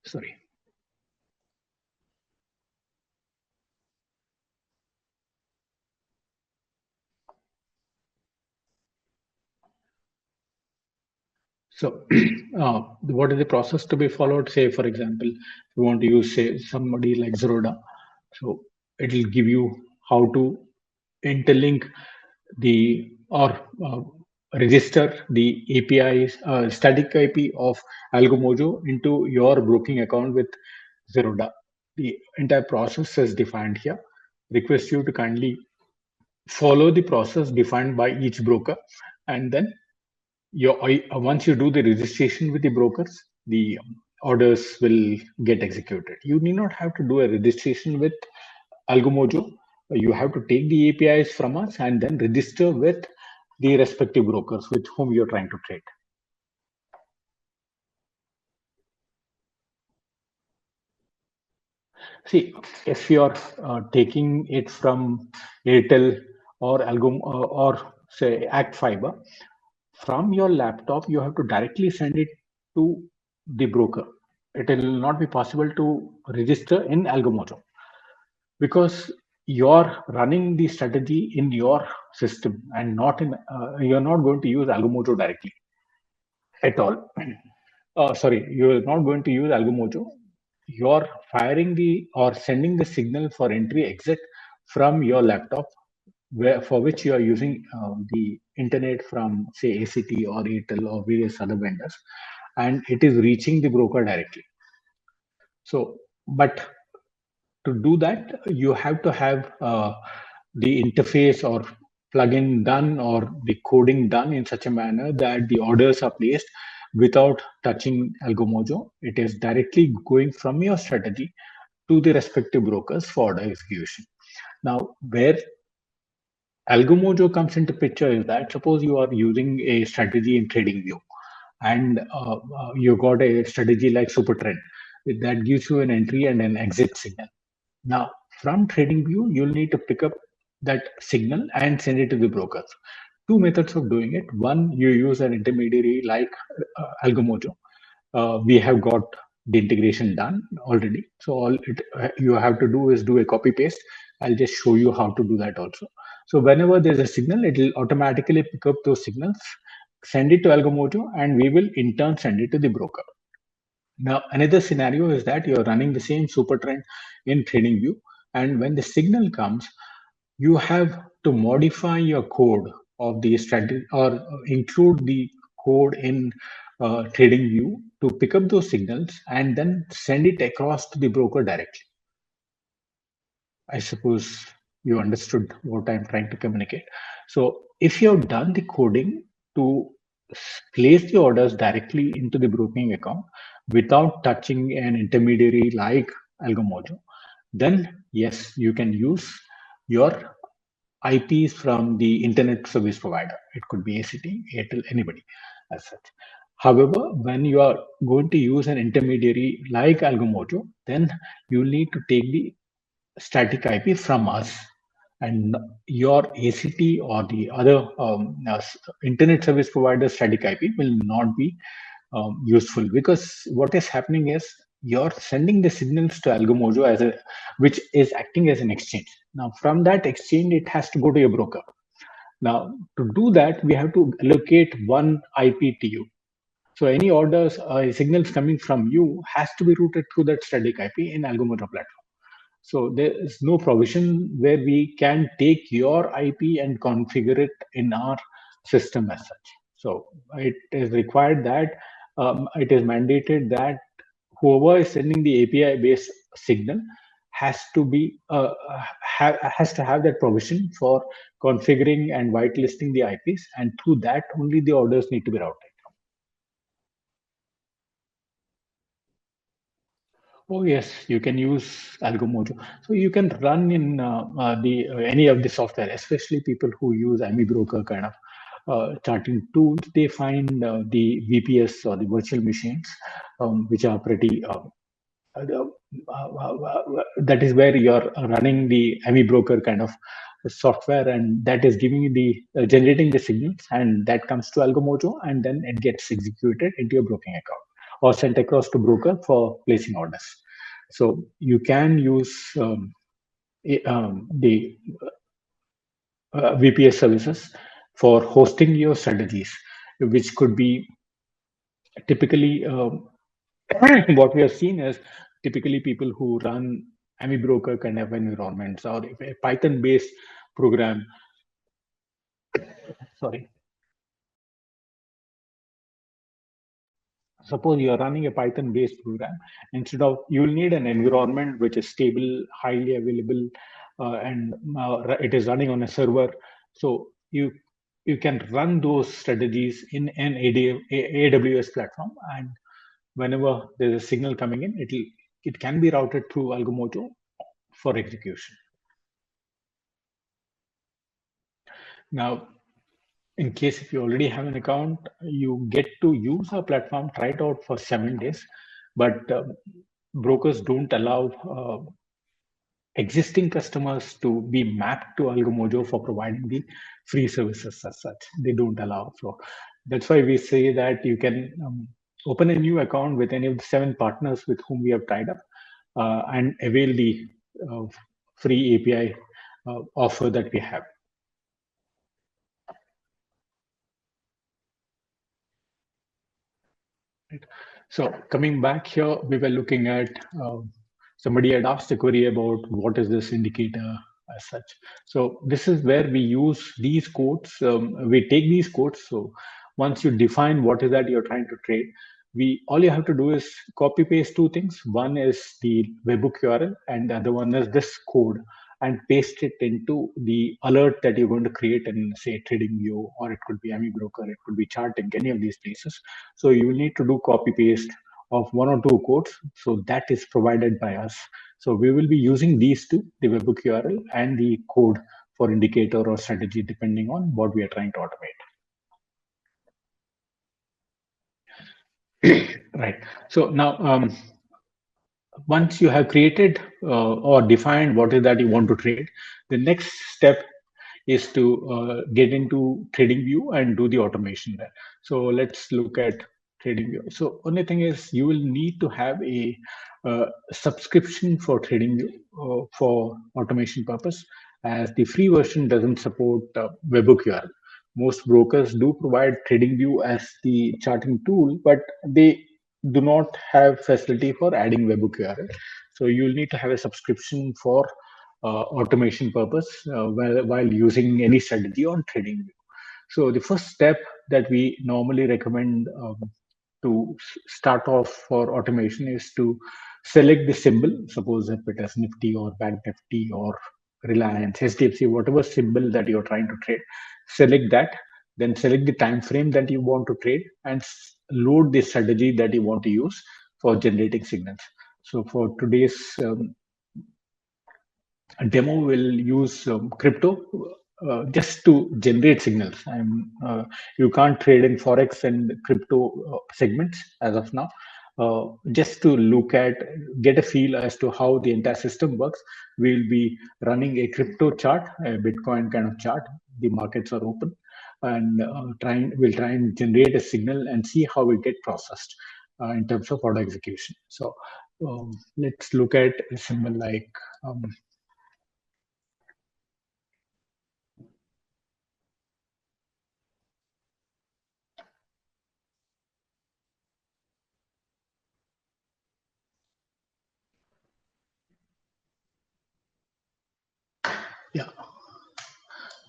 Sorry. So, what is the process to be followed? Say, for example, you want to use, say, somebody like Zeroda. So, it will give you how to interlink the or register the APIs, static IP of Algomojo into your broking account with Zeroda. The entire process is defined here. Request you to kindly follow the process defined by each broker, and then once you do the registration with the brokers, the orders will get executed. You need not have to do a registration with Algomojo. You have to take the APIs from us and then register with the respective brokers with whom you're trying to trade. See, if you're taking it from Airtel or or say Act Fiber, from your laptop, you have to directly send it to the broker. It will not be possible to register in Algomojo because you're running the strategy in your system and not in, you're not going to use Algomojo directly at all. Sorry, you're not going to use Algomojo. You're firing the or sending the signal for entry exit from your laptop for which you are using the internet from say ACT or Airtel or various other vendors, and it is reaching the broker directly. So, but to do that, you have to have the interface or plugin done or the coding done in such a manner that the orders are placed without touching Algomojo. It is directly going from your strategy to the respective brokers for order execution. Now, where Algomojo comes into picture is that suppose you are using a strategy in TradingView and you got a strategy like Super Trend that gives you an entry and an exit signal. Now, from TradingView, you'll need to pick up that signal and send it to the brokers. Two methods of doing it. One, you use an intermediary like Algomojo. We have got the integration done already. So you have to do is do a copy paste. I'll just show you how to do that also. So whenever there's a signal, it will automatically pick up those signals, send it to Algomojo, and we will in turn send it to the broker. Now, another scenario is that you're running the same super trend in TradingView, and when the signal comes, you have to modify your code of the strategy or include the code in TradingView to pick up those signals and then send it across to the broker directly. I suppose you understood what I'm trying to communicate. So, if you have done the coding to place the orders directly into the broking account without touching an intermediary like Algomojo, then yes, you can use your IPs from the internet service provider. It could be ACT, Airtel, anybody as such. However, when you are going to use an intermediary like Algomojo, then you need to take the static IP from us, and your ACT or the other internet service provider static IP will not be useful because what is happening is you're sending the signals to Algomojo which is acting as an exchange. Now, from that exchange, it has to go to your broker. Now, to do that, we have to allocate one IP to you. So any orders, signals coming from you has to be routed through that static IP in Algomojo platform. So there is no provision where we can take your IP and configure it in our system as such. So it is required that it is mandated that whoever is sending the API based signal has to be has to have that provision for configuring and whitelisting the IPs, and through that only the orders need to be routed. Oh yes, you can use Algomojo. So you can run in the any of the software, especially people who use Amibroker kind of charting tools. They find the VPS or the virtual machines, which are pretty. That is where you're running the Amibroker kind of software, and that is giving you the generating the signals, and that comes to Algomojo, and then it gets executed into your broking account or sent across to broker for placing orders. So you can use the VPS services for hosting your strategies, which could be typically what we have seen is typically people who run Amibroker kind of environments or if a Python based program. Sorry. Suppose you are running a Python based program, instead of you'll need an environment which is stable, highly available, and it is running on a server. So you can run those strategies in an AWS platform, and whenever there's a signal coming in, it can be routed through Algomojo for execution. Now, in case if you already have an account, you get to use our platform, try it out for 7 days, but brokers don't allow existing customers to be mapped to Algomojo for providing the free services as such. They don't allow. So that's why we say that you can open a new account with any of the 7 partners with whom we have tied up and avail the uh, free API offer that we have. Right. So coming back here, we were looking at somebody had asked a query about what is this indicator as such. So this is where we use these codes. We take these codes. So once you define what is that you're trying to trade, we all you have to do is copy paste 2 things. One is the webhook URL, and the other one is this code, and paste it into the alert that you're going to create in, say, TradingView, or it could be Amibroker, it could be Charting, any of these places. So you will need to do copy paste of 1 or 2 codes. So that is provided by us. So we will be using these two, the webhook URL and the code for indicator or strategy, depending on what we are trying to automate. Right. So now, once you have created or defined what is that you want to trade, the next step is to get into TradingView and do the automation there. So let's look at TradingView. So only thing is you will need to have a subscription for TradingView for automation purpose, as the free version doesn't support webhook URL. Most brokers do provide TradingView as the charting tool, but they do not have facility for adding webhook URL. So you'll need to have a subscription for automation purpose while using any strategy on TradingView. So the first step that we normally recommend to start off for automation is to select the symbol. Suppose if it is Nifty or Bank Nifty or Reliance, HDFC, whatever symbol that you're trying to trade, select that. Then select the time frame that you want to trade and load the strategy that you want to use for generating signals. So for today's demo will use crypto just to generate signals. You can't trade in forex and crypto segments as of now. Just to look at, get a feel as to how the entire system works, we'll be running a crypto chart, a Bitcoin kind of chart. The markets are open, and we'll try and generate a signal and see how it get processed in terms of order execution. So let's look at a symbol like yeah,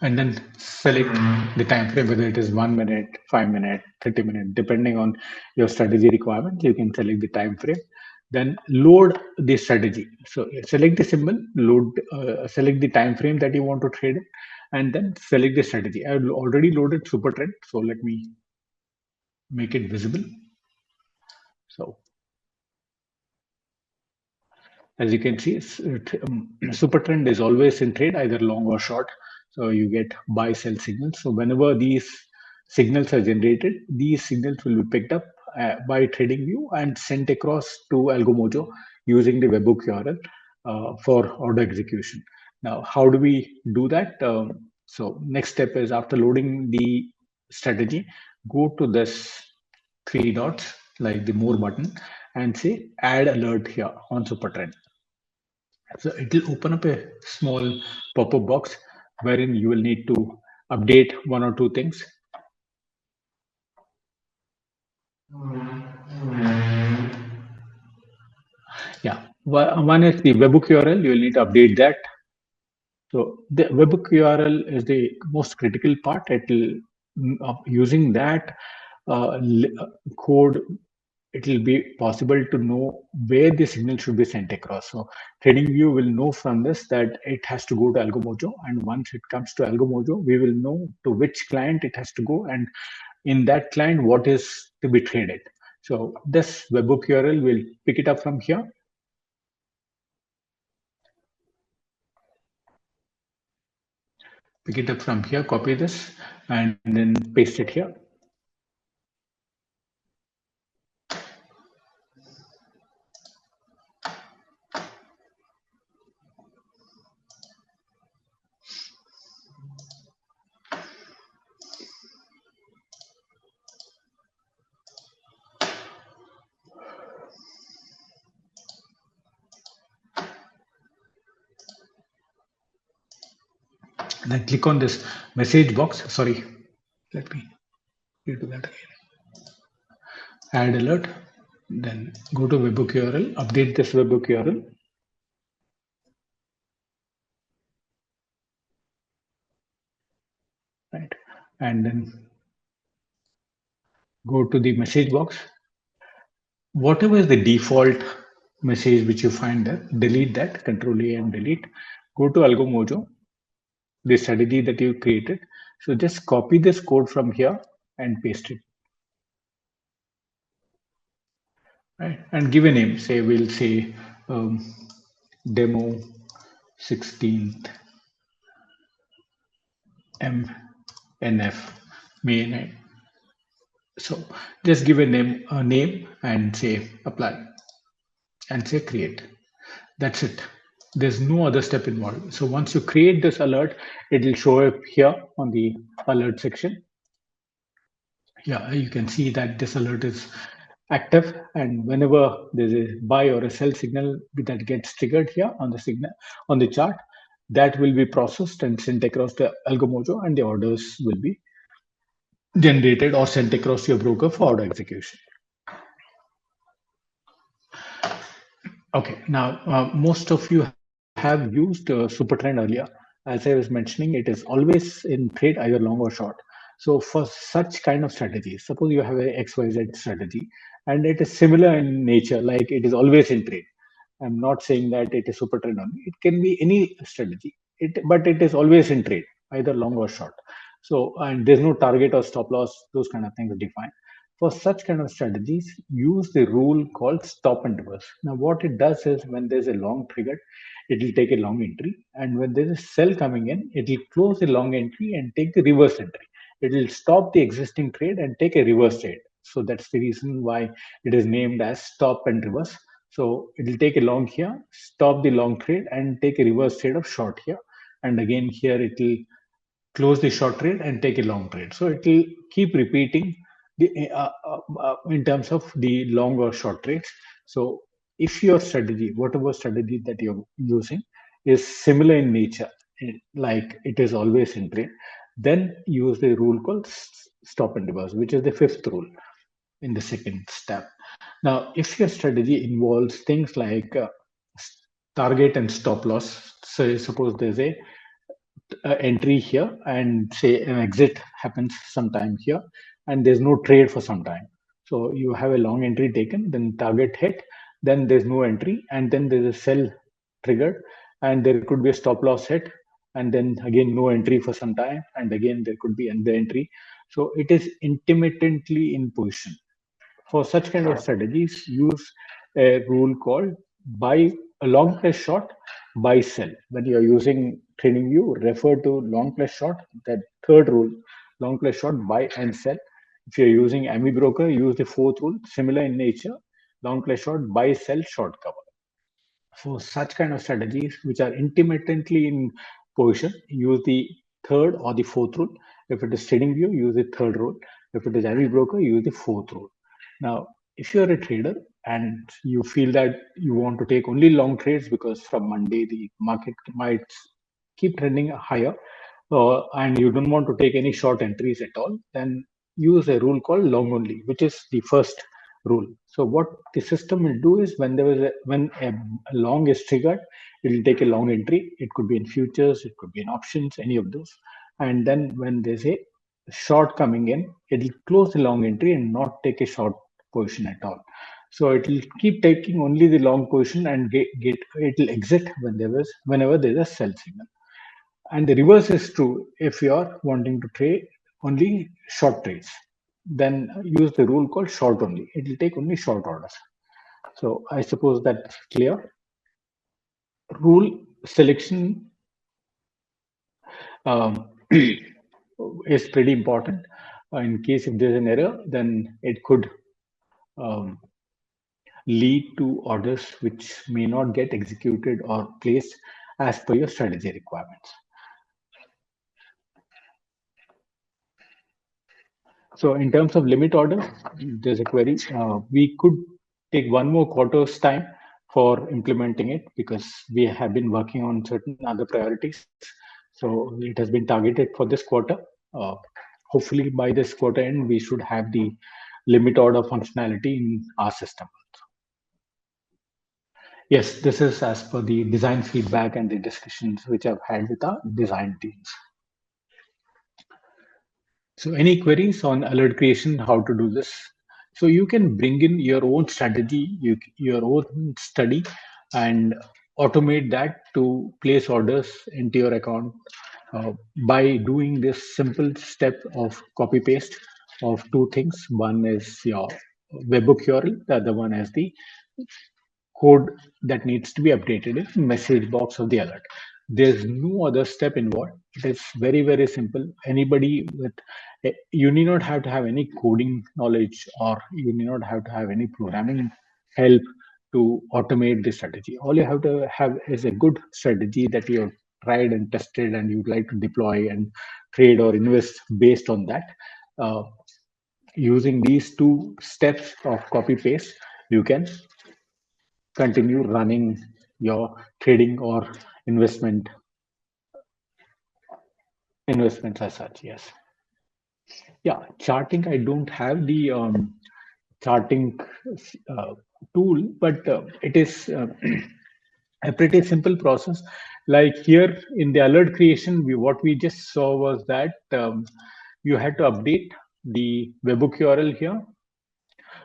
and then select the time frame, whether it is 1 minute, 5 minute, 30 minute, depending on your strategy requirement. You can select the time frame, then load the strategy. So select the symbol, load, select the time frame that you want to trade it, and then select the strategy. I've already loaded super trend, so let me make it visible. So as you can see, super trend is always in trade, either long or short. So you get buy sell signals. So whenever these signals are generated, these signals will be picked up by TradingView and sent across to Algomojo using the webhook URL for order execution. Now, how do we do that? So next step is, after loading the strategy, go to this three dots, like the more button, and say add alert here on super trend. So it will open up a small pop-up box wherein you will need to update one or two things. Yeah, one is the webhook URL. You will need to update that. So the webhook URL is the most critical part. It will, using that code, it will be possible to know where the signal should be sent across. So TradingView will know from this that it has to go to Algomojo, and once it comes to Algomojo, we will know to which client it has to go, and in that client what is to be traded. So this webhook URL will pick it up from here. Pick it up from here, copy this, and then paste it here. Then click on this message box. Sorry, let me do that again. Add alert. Then go to webhook URL, update this webhook URL. Right. And then go to the message box. Whatever is the default message which you find there, delete that, Control A and delete. Go to Algomojo, the strategy that you created. So just copy this code from here and paste it. Right. And give a name. Say we'll say demo 16th MNF May. So just give a name and say apply and say create. That's it. There's no other step involved. So once you create this alert, it will show up here on the alert section. Yeah, you can see that this alert is active, and whenever there's a buy or a sell signal that gets triggered here on the signal on the chart, that will be processed and sent across the Algomojo, and the orders will be generated or sent across your broker for order execution. Okay, now most of you have used super trend earlier. As I was mentioning, it is always in trade, either long or short. So for such kind of strategies, suppose you have a XYZ strategy and it is similar in nature, like it is always in trade. I'm not saying that it is super trend only. It can be any strategy, but it is always in trade, either long or short. So, and there's no target or stop loss, those kind of things are defined. For such kind of strategies, use the rule called stop and reverse. Now, what it does is, when there's a long trigger, it will take a long entry, and when there's a sell coming in, it will close the long entry and take the reverse entry. It will stop the existing trade and take a reverse trade. So that's the reason why it is named as stop and reverse. So it will take a long here, stop the long trade, and take a reverse trade of short here. And again here it will close the short trade and take a long trade. So it will keep repeating in terms of the long or short trades. So if your strategy, whatever strategy that you're using, is similar in nature, like it is always in trade, then use the rule called stop and reverse, which is the fifth rule in the second step. Now, if your strategy involves things like target and stop loss, so suppose there's a entry here and say an exit happens sometime here and there's no trade for some time. So you have a long entry taken, then target hit, then there's no entry, and then there's a sell triggered, and there could be a stop loss hit, and then again no entry for some time, and again there could be another entry. So it is intermittently in position. For such kind of strategies, use a rule called buy a long plus short, buy sell. When you're using TradingView, refer to long plus short, that third rule, long plus short, buy and sell. If you're using Amibroker, use the fourth rule, similar in nature, long plus short, buy, sell, short cover. For such kind of strategies, which are intermittently in position, use the third or the fourth rule. If it is TradingView, use the third rule. If it is Amibroker, use the fourth rule. Now, if you're a trader and you feel that you want to take only long trades because from Monday the market might keep trending higher, and you don't want to take any short entries at all, then use a rule called long only, which is the first rule. So what the system will do is when a long is triggered, it will take a long entry. It could be in futures, it could be in options, any of those. And then when there's a short coming in, it will close the long entry and not take a short position at all. So it will keep taking only the long position and get it will exit whenever there's a sell signal. And the reverse is true if you're wanting to trade only short trades. Then use the rule called short only. It will take only short orders. So I suppose that's clear. Rule selection um, is pretty important. In case if there's an error, then it could um, lead to orders which may not get executed or placed as per your strategy requirements. So in terms of limit order, there's a query. We could take one more quarter's time for implementing it because we have been working on certain other priorities. So it has been targeted for this quarter. Uh, Hopefully by this quarter end, we should have the limit order functionality in our system. Yes, this is as per the design feedback and the discussions which I've had with our design teams. So any queries on alert creation, how to do this? So you can bring in your own strategy, your own study, and automate that to place orders into your account by doing this simple step of copy paste of two things. One is your webbook URL, the other one is the code that needs to be updated in message box of the alert. There's no other step involved. It is very, very simple. Anybody with you need not have to have any coding knowledge, or you need not have to have any programming help to automate the strategy. All you have to have is a good strategy that you have tried and tested and you'd like to deploy and trade or invest based on that. Uh, Using these two steps of copy paste, you can continue running your trading or investments as such. Yes. Yeah, charting, I don't have the charting uh, tool, but it is a pretty simple process. Like here in the alert creation, what we just saw was that you had to update the webbook URL here.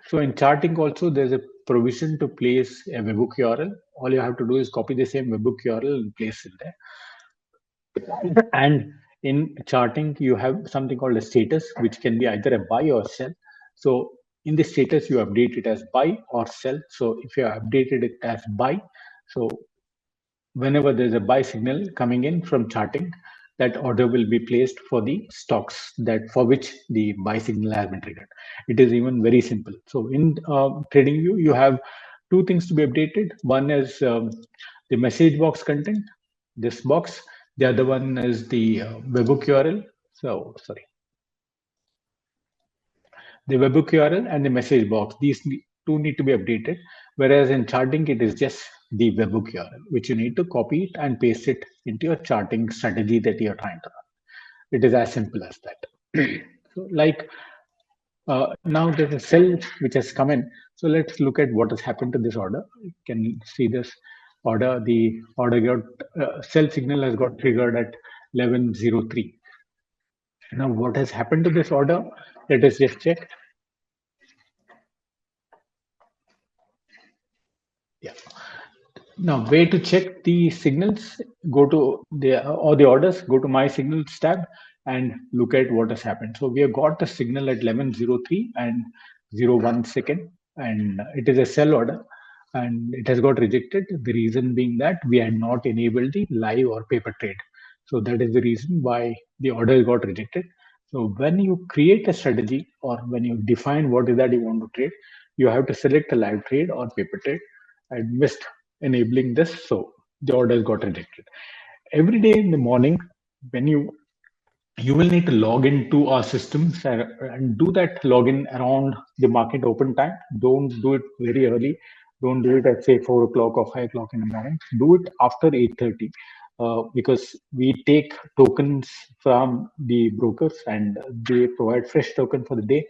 So in charting also, there's a provision to place a webbook URL. All you have to do is copy the same webbook URL and place it there. And in charting, you have something called a status, which can be either a buy or sell. So in the status, you update it as buy or sell. So if you updated it as buy, so whenever there's a buy signal coming in from charting, that order will be placed for the stocks that for which the buy signal has been triggered. It is even very simple. So in TradingView, you have two things to be updated. One is the message box content, this box. The other one is the webbook URL. So sorry, the webbook URL and the message box. These two need to be updated. Whereas in charting, it is just the webbook URL, which you need to copy it and paste it into your charting strategy that you're trying to run. It is as simple as that. So, like now there's a sell which has come in. So let's look at what has happened to this order. You can see this order. The order got sell signal has got triggered at 11:03. Now, what has happened to this order? Let us just check. Now, way to check the signals, go to the orders, go to my signals tab and look at what has happened. So we have got the signal at 11:03 and 01 second, and it is a sell order and it has got rejected. The reason being that we had not enabled the live or paper trade. So that is the reason why the order got rejected. So when you create a strategy or when you define what is that you want to trade, you have to select a live trade or paper trade. I missed enabling this, so the orders got rejected. Every day in the morning, when you will need to log into our systems and do that login around the market open time. Don't do it very early. Don't do it at say 4 o'clock or 5 o'clock in the morning. Do it after 8:30, because we take tokens from the brokers and they provide fresh token for the day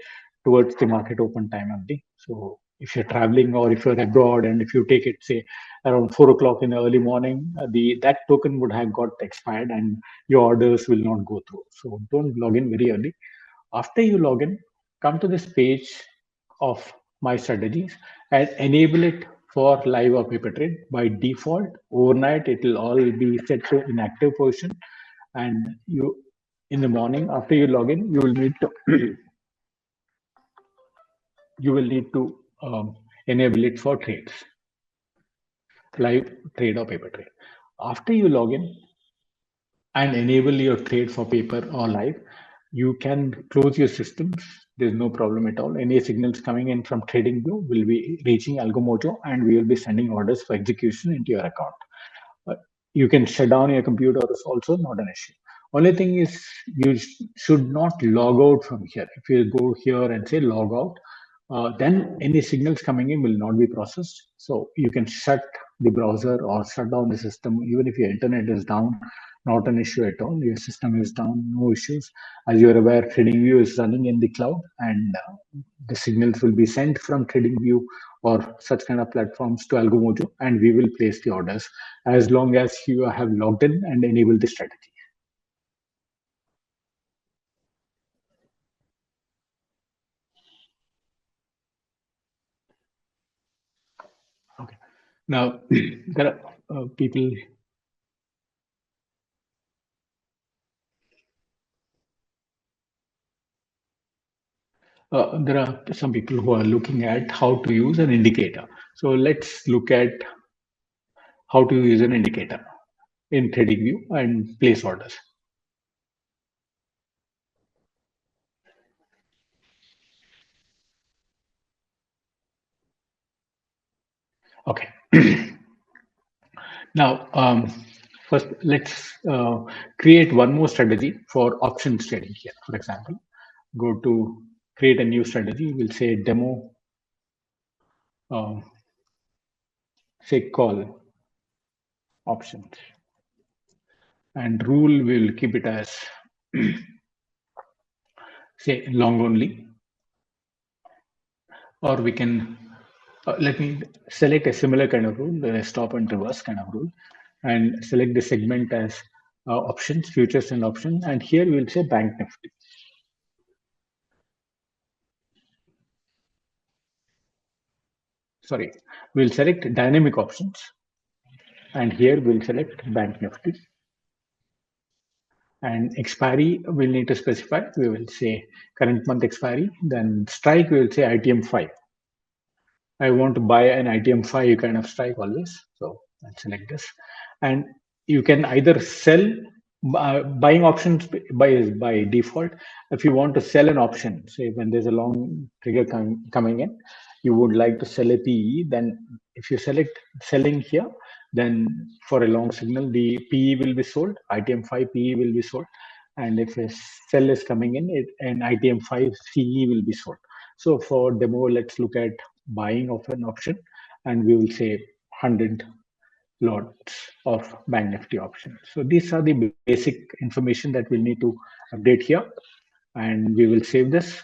towards the market open time only. So if you're traveling or if you're abroad and if you take it say around 4 o'clock in the early morning, the that token would have got expired and your orders will not go through. So don't log in very early. After you log in, come to this page of my strategies and enable it for live or paper trade. By default, overnight it will all be set to inactive position, and you in the morning after you log in, you will need to you will need to enable it for trades, live trade or paper trade. After you log in, and enable your trade for paper or live, you can close your systems. There's no problem at all. Any signals coming in from TradingView will be reaching Algomojo, and we will be sending orders for execution into your account. Uh, you can shut down your computer, is also not an issue. Only thing is you should not log out from here. If you go here and say log out, then any signals coming in will not be processed. So you can shut the browser or shut down the system, even if your internet is down, not an issue at all. Your system is down, no issues. As you're aware, TradingView is running in the cloud, and the signals will be sent from TradingView or such kind of platforms to Algomojo, and we will place the orders as long as you have logged in and enabled the strategy. Okay. Now, there are people there are some people who are looking at how to use an indicator. So let's look at how to use an indicator in TradingView and place orders. Okay. Now, first, let's create one more strategy for options trading here. For example, go to create a new strategy. We'll say demo, uh, say call options, and rule will keep it as say long only, or we can let me select a similar kind of rule, the stop and reverse kind of rule, and select the segment as options, futures and options, and here we'll say bank nifty. Sorry, we'll select dynamic options, and here we'll select bank nifty. And expiry we'll need to specify. We will say current month expiry. Then strike we will say ITM 5. I want to buy an ITM 5 kind of strike always. So I'll select this. And you can either sell buying options by default. If you want to sell an option, say when there's a long trigger coming in, you would like to sell a PE, then if you select selling here, then for a long signal, the PE will be sold, ITM 5 PE will be sold. And if a sell is coming in, an ITM 5 CE will be sold. So for demo, let's look at buying of an option, and we will say 100 lots of bank nifty options. So these are the basic information that we'll need to update here, and we will save this.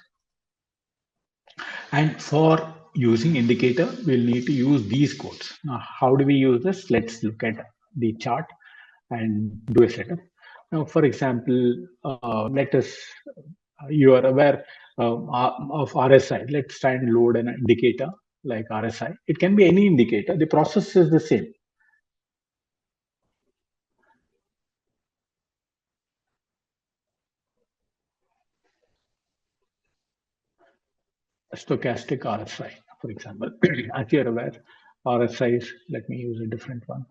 And for using indicator, we'll need to use these codes. Now, how do we use this? Let's look at the chart and do a setup. Now, for example, let us, you are aware of RSI. Let's try and load an indicator like RSI. It can be any indicator. The process is the same. stochastic RSI, for example. As you're aware, RSIs, let me use a different one.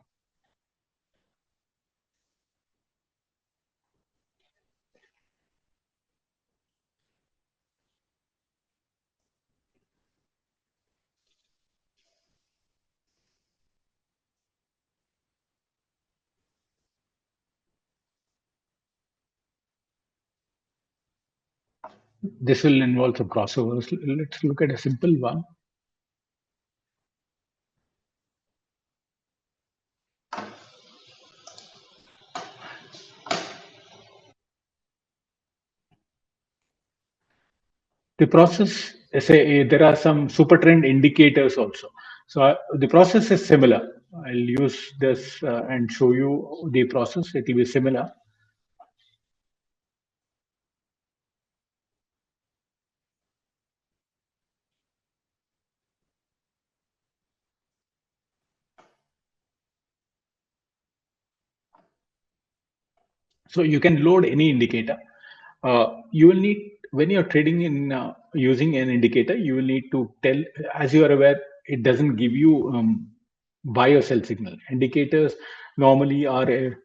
This will involve some crossovers. Let's look at a simple one. The process, say, there are some super trend indicators also. So the process is similar. I'll use this and show you the process. It will be similar. So you can load any indicator. You will need, when you're trading in using an indicator, you will need to tell, as you are aware, it doesn't give you buy or sell signal. Indicators normally are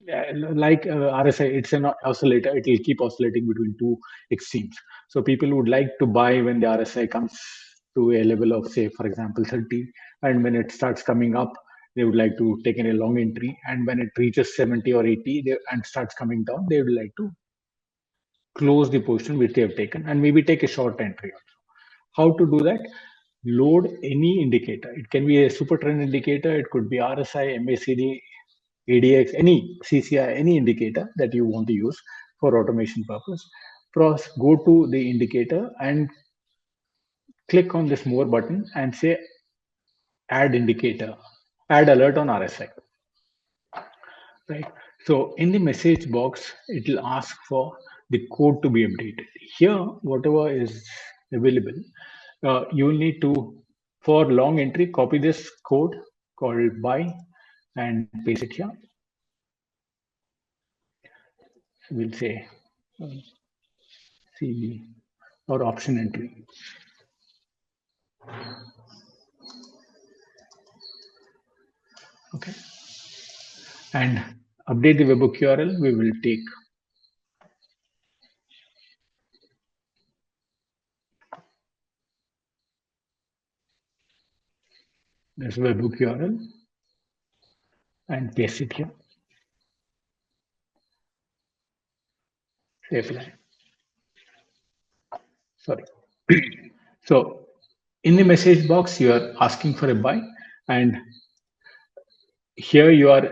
like RSI, it's an oscillator. It will keep oscillating between two extremes. So people would like to buy when the RSI comes to a level of, say, for example, 30, and when it starts coming up, they would like to take in a long entry, and when it reaches 70 or 80 and starts coming down, they would like to close the position which they have taken and maybe take a short entry also. How to do that? Load any indicator. It can be a super trend indicator, it could be RSI, MACD, ADX, any CCI, any indicator that you want to use for automation purpose. Go to the indicator and click on this more button and say add indicator, add alert on RSI. Right. So in the message box, it will ask for the code to be updated. Here, whatever is available, you will need to, for long entry, copy this code called buy and paste it here. We'll say CV or option entry. Okay. And update the webhook URL. We will take this webhook URL and paste it here. Say apply. Sorry. So in the message box, you are asking for a buy, and here you are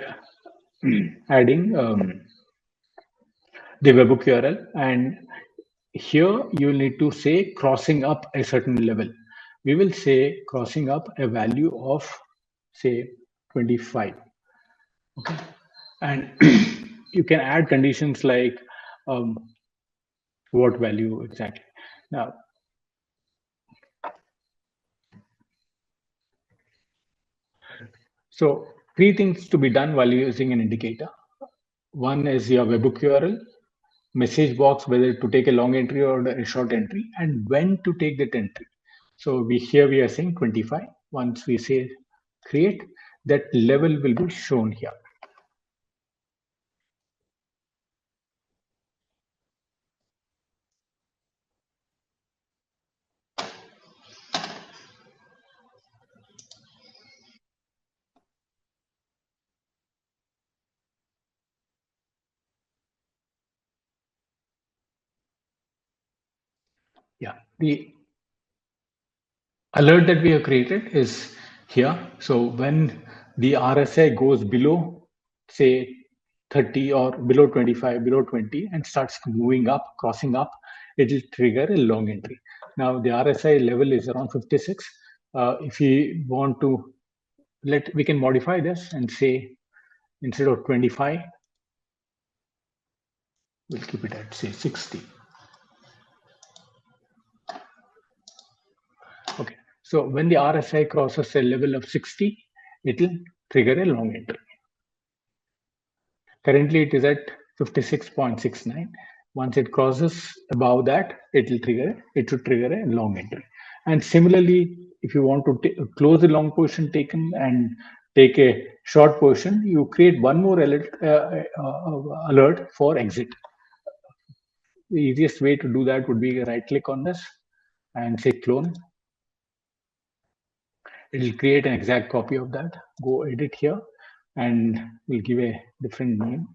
adding the webhook URL, and here you need to say crossing up a certain level. We will say crossing up a value of, say, 25. Okay, and you can add conditions like what value exactly. Now, so three things to be done while using an indicator. One is your webhook URL, message box, whether to take a long entry or a short entry, and when to take that entry. So we are saying 25. Once we say create, that level will be shown here. Yeah, the alert that we have created is here. So when the RSI goes below, say 30 or below 25, below 20, and starts moving up, crossing up, it will trigger a long entry. Now the RSI level is around 56. If we want to we can modify this and say instead of 25, we'll keep it at, say, 60. Okay. So when the RSI crosses a level of 60, it will trigger a long entry. Currently, it is at 56.69. Once it crosses above that, it should trigger a long entry. And similarly, if you want to close the long position taken and take a short position, you create one more alert for exit. The easiest way to do that would be right click on this and say clone. It will create an exact copy of that. Go edit here and we'll give a different name.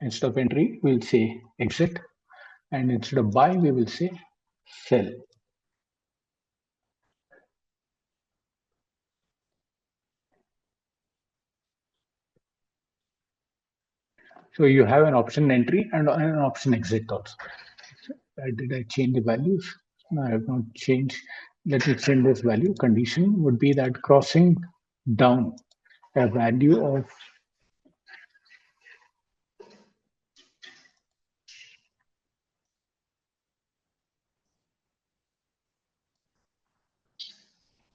Instead of entry, we'll say exit, and instead of buy, we will say sell. So you have an option entry and an option exit also. Did I change the values? No, I have not changed. Let me change this value. Condition would be that crossing down a value of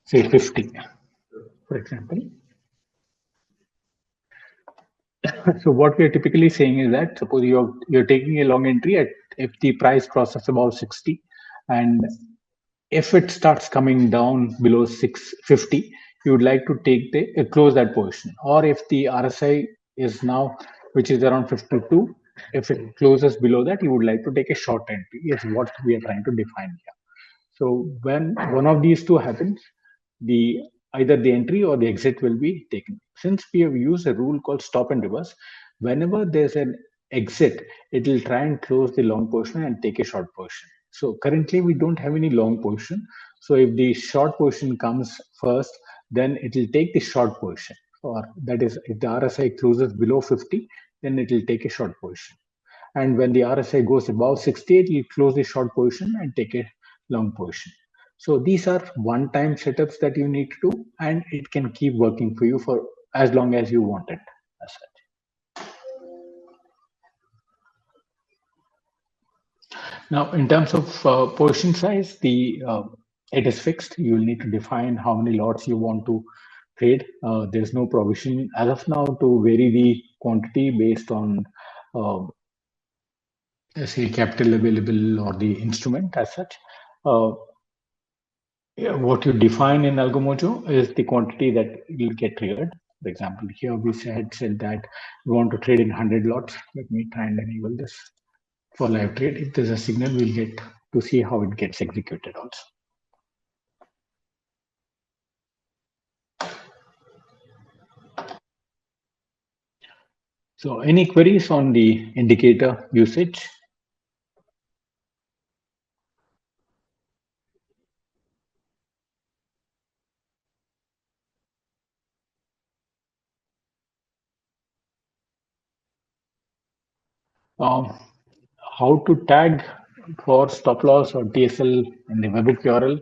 say 50, for example. So what we are typically saying is that suppose you're taking a long entry at if the price crosses about 60, and if it starts coming down below 650, you would like to take the close that position. Or if the RSI is now, which is around 52, if it closes below that, you would like to take a short entry. Is what we are trying to define here. So when one of these two happens, the either the entry or the exit will be taken. Since we have used a rule called stop and reverse, whenever there's an exit, it will try and close the long position and take a short position. So currently we don't have any long position. So if the short position comes first, then it will take the short position. Or that is, if the RSI closes below 50, then it will take a short position. And when the RSI goes above 68, you close the short position and take a long position. So these are one-time setups that you need to do, and it can keep working for you for as long as you want it. As such. Now, in terms of position size, the it is fixed. You will need to define how many lots you want to trade. There's no provision as of now to vary the quantity based on uh, say capital available or the instrument as such. Uh, yeah, what you define in Algomojo is the quantity that will get triggered. For example, here we said that we want to trade in 100 lots. Let me try and enable this for live trade. If there's a signal, we'll get to see how it gets executed also. So any queries on the indicator usage? Um, how to tag for stop loss or TSL in the webhook URL?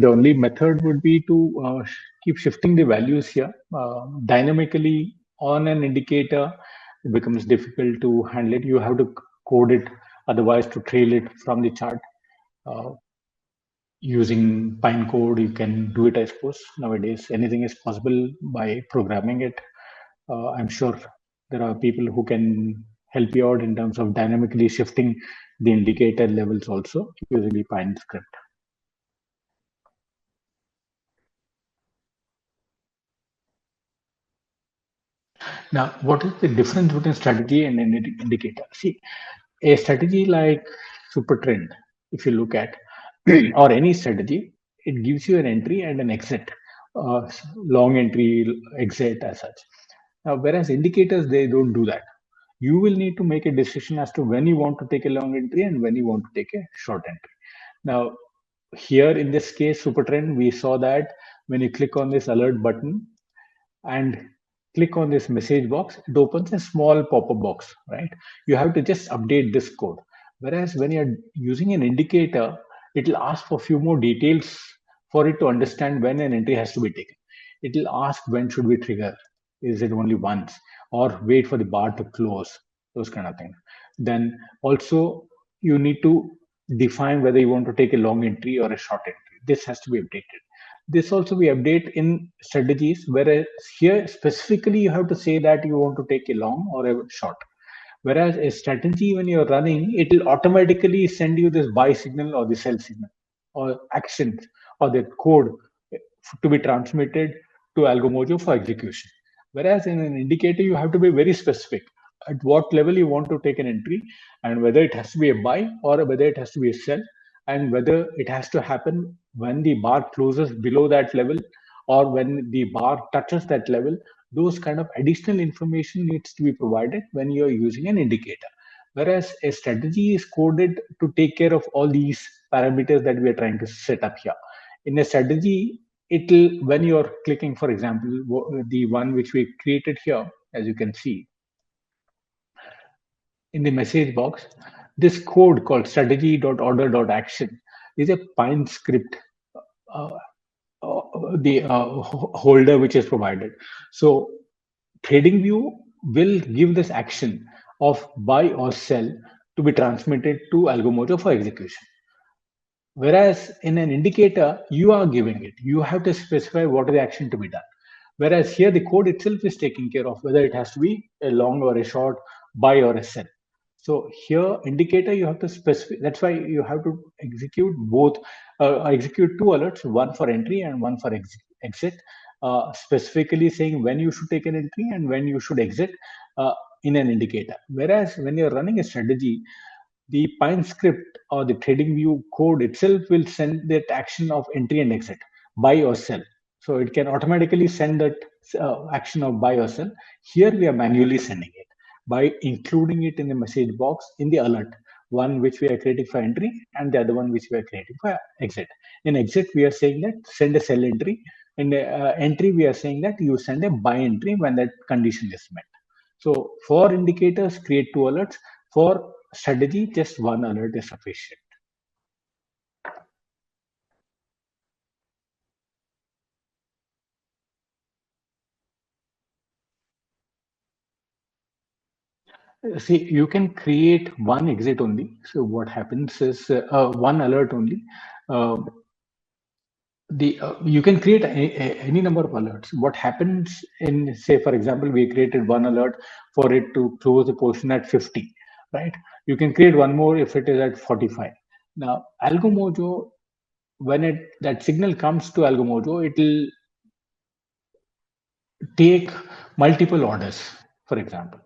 The only method would be to keep shifting the values here dynamically on an indicator. It becomes difficult to handle it. You have to code it, otherwise to trail it from the chart. Uh, Using Pine code, you can do it. I suppose nowadays anything is possible by programming it. I'm sure there are people who can help you out in terms of dynamically shifting the indicator levels also using the Pine script. Now, what is the difference between strategy and an indicator? See, a strategy like super trend, if you look at, or any strategy, it gives you an entry and an exit, long entry, exit as such. Now, whereas indicators, they don't do that. You will need to make a decision as to when you want to take a long entry and when you want to take a short entry. Now, here in this case, super trend, we saw that when you click on this alert button, and click on this message box, it opens a small pop-up box, right? You have to just update this code. Whereas when you're using an indicator, it'll ask for a few more details for it to understand when an entry has to be taken. It'll ask when should we trigger? Is it only once? Or wait for the bar to close? Those kind of things. Then also you need to define whether you want to take a long entry or a short entry. this has to be updated. This also we update in strategies, whereas here specifically you have to say that you want to take a long or a short. Whereas a strategy, when you're running, it will automatically send you this buy signal or the sell signal or actions or the code to be transmitted to Algomojo for execution. Whereas in an indicator, you have to be very specific at what level you want to take an entry, and whether it has to be a buy or whether it has to be a sell, and whether it has to happen when the bar closes below that level or when the bar touches that level. Those kind of additional information needs to be provided when you're using an indicator. Whereas a strategy is coded to take care of all these parameters that we are trying to set up here. In a strategy, it'll, when you're clicking, for example, the one which we created here, as you can see in the message box, this code called strategy.order.action is a Pine script, uh, the holder which is provided. So TradingView will give this action of buy or sell to be transmitted to Algomojo for execution. Whereas in an indicator, you are giving it. You have to specify what is the action to be done. Whereas here, the code itself is taking care of whether it has to be a long or a short, buy or a sell. So here, indicator, you have to specify. That's why you have to execute both, execute two alerts, one for entry and one for exit, specifically saying when you should take an entry and when you should exit uh, in an indicator. Whereas when you're running a strategy, the Pine script or the TradingView code itself will send that action of entry and exit, buy or sell. So it can automatically send that action of buy or sell. Here we are manually sending it by including it in the message box in the alert, one which we are creating for entry and the other one which we are creating for exit. In exit, we are saying that send a sell entry. In the entry, we are saying that you send a buy entry when that condition is met. So for indicators, create two alerts. For strategy, just one alert is sufficient. See, you can create one exit only. So what happens is one alert only. Uh, the You can create any number of alerts. What happens in, say, for example, we created one alert for it to close the position at 50, right? You can create one more if it is at 45. Now, Algomojo, when it that signal comes to Algomojo, it will take multiple orders, for example.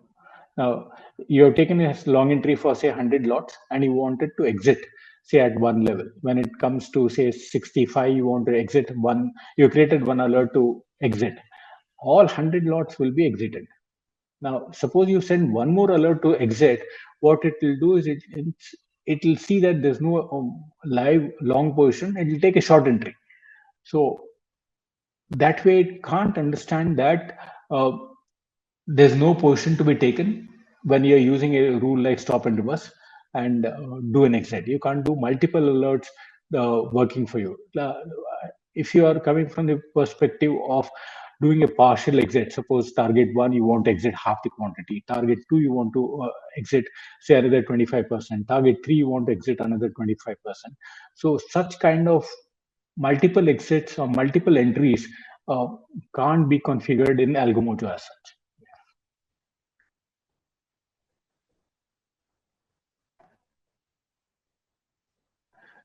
Now, you have taken a long entry for, say, 100 lots and you wanted to exit, say, at one level. When it comes to, say, 65, you want to exit one, you created one alert to exit. All 100 lots will be exited. Now, suppose you send one more alert to exit, what it will do is it will see that there's no live long position, it will take a short entry. So that way it can't understand that there's no position to be taken when you're using a rule like stop and reverse and do an exit. You can't do multiple alerts working for you. If you are coming from the perspective of doing a partial exit, suppose target one, you want to exit half the quantity. Target two, you want to exit, say, another 25%. Target three, you want to exit another 25%. So such kind of multiple exits or multiple entries uh, can't be configured in Algomojo as such.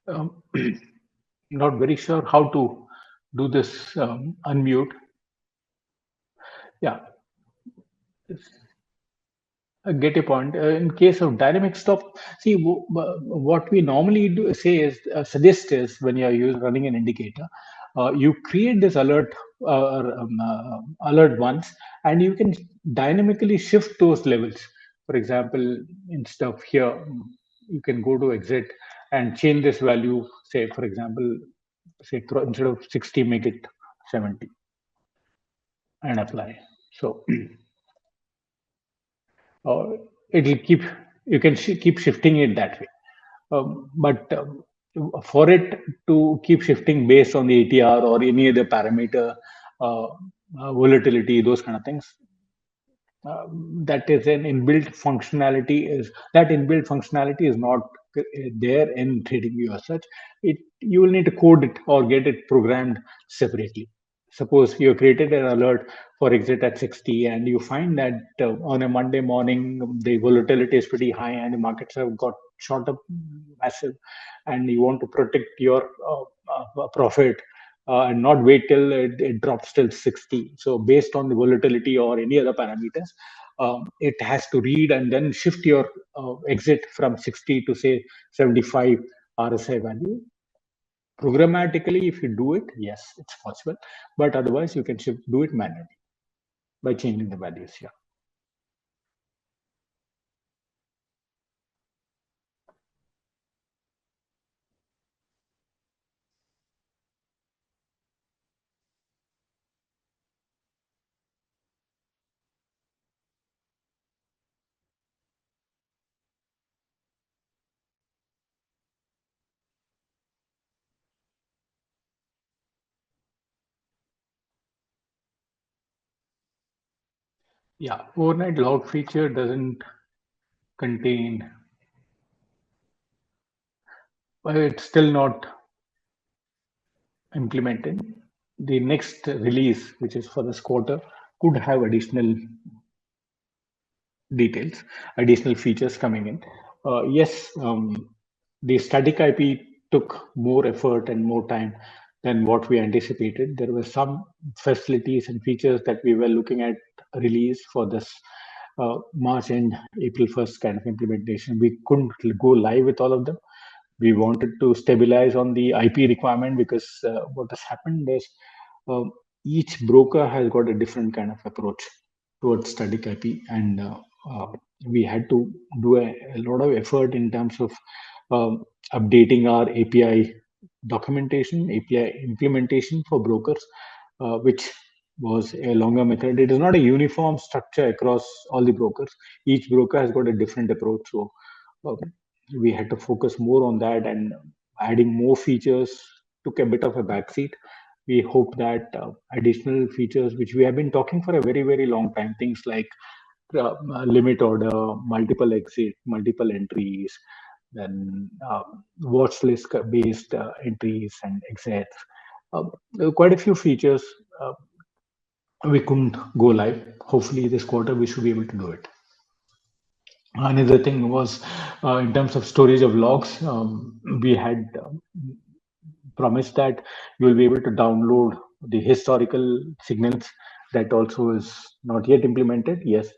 Um, not very sure how to do this unmute. Yeah, I get a point. In case of dynamic stop, see what we normally do say is suggest is when you are running an indicator, you create this alert alert once, and you can dynamically shift those levels. For example, instead of here, you can go to exit and change this value. Say, for example, say instead of 60, make it 70 and apply. So uh, it'll keep you can keep shifting it that way. But for it to keep shifting based on the ATR or any other parameter, volatility, those kind of things, that is an inbuilt functionality is that inbuilt functionality is not there in TradingView as such. You will need to code it or get it programmed separately. Suppose you created an alert for exit at 60, and you find that on a Monday morning the volatility is pretty high and the markets have got shot up massive, and you want to protect your profit and not wait till it drops till 60. So based on the volatility or any other parameters, it has to read and then shift your exit from 60 to say 75 RSI value. Programmatically, if you do it, yes, it's possible, but otherwise you can do it manually by changing the values here. Yeah, overnight log feature doesn't contain, well, it's still not implemented. The next release, which is for this quarter, could have additional details, additional features coming in. Yes, the static IP took more effort and more time than what we anticipated. There were some facilities and features that we were looking at release for this March and April 1st kind of implementation. We couldn't go live with all of them. We wanted to stabilize on the IP requirement because what has happened is um, each broker has got a different kind of approach towards static IP, and we had to do a lot of effort in terms of updating our API documentation, API implementation for brokers, which was a longer method. It is not a uniform structure across all the brokers. Each broker has got a different approach. So uh, we had to focus more on that, and adding more features took a bit of a backseat. We hope that additional features, which we have been talking for a very, very long time, things like limit order, multiple exit, multiple entries, then watch list based entries and exits. There were quite a few features. Uh, we couldn't go live. Hopefully, this quarter we should be able to do it. Another thing was in terms of storage of logs, we had promised that you will be able to download the historical signals. That also is not yet implemented. Yes,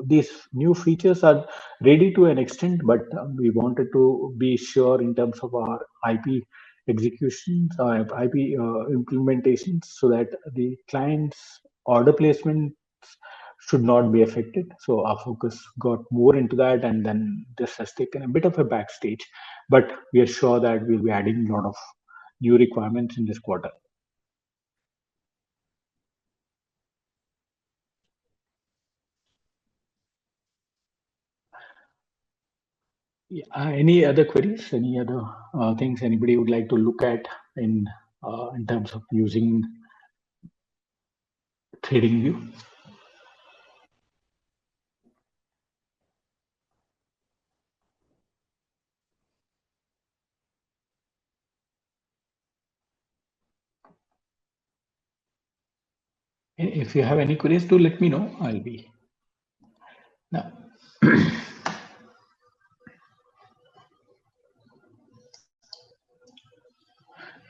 these new features are ready to an extent, but we wanted to be sure in terms of our IP executions, IP implementations, so that the client's order placement should not be affected. So our focus got more into that, and then this has taken a bit of a backstage. But we are sure that we'll be adding a lot of new requirements in this quarter. Yeah, any other queries? Any other things anybody would like to look at in terms of using TradingView? If you have any queries, do let me know. I'll be now.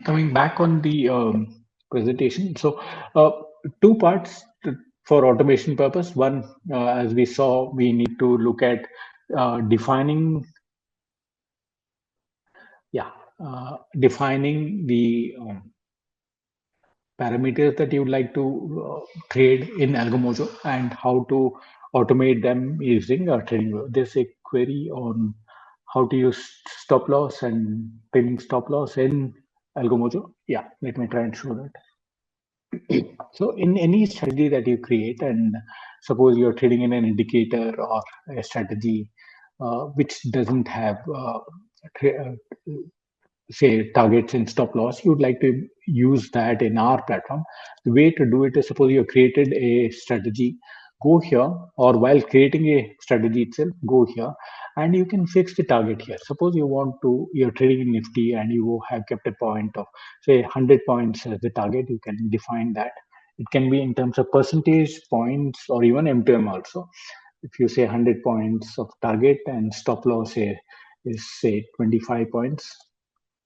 Coming back on the presentation, so two parts for automation purpose. One, as we saw, we need to look at defining, yeah, defining the parameters that you would like to trade in Algomojo and how to automate them using trading. There's a query on how to use stop loss and pinning stop loss in Algomojo. Yeah, let me try and show that. So in any strategy that you create, and suppose you're trading in an indicator or a strategy which doesn't have say targets and stop loss, you would like to use that in our platform. The way to do it is, suppose you created a strategy go here, or while creating a strategy itself, go here, and you can fix the target here. Suppose you're trading in Nifty and you have kept a point of, say, 100 points as the target. You can define that. It can be in terms of percentage points or even M2M also. If you say 100 points of target and stop loss is say 25 points,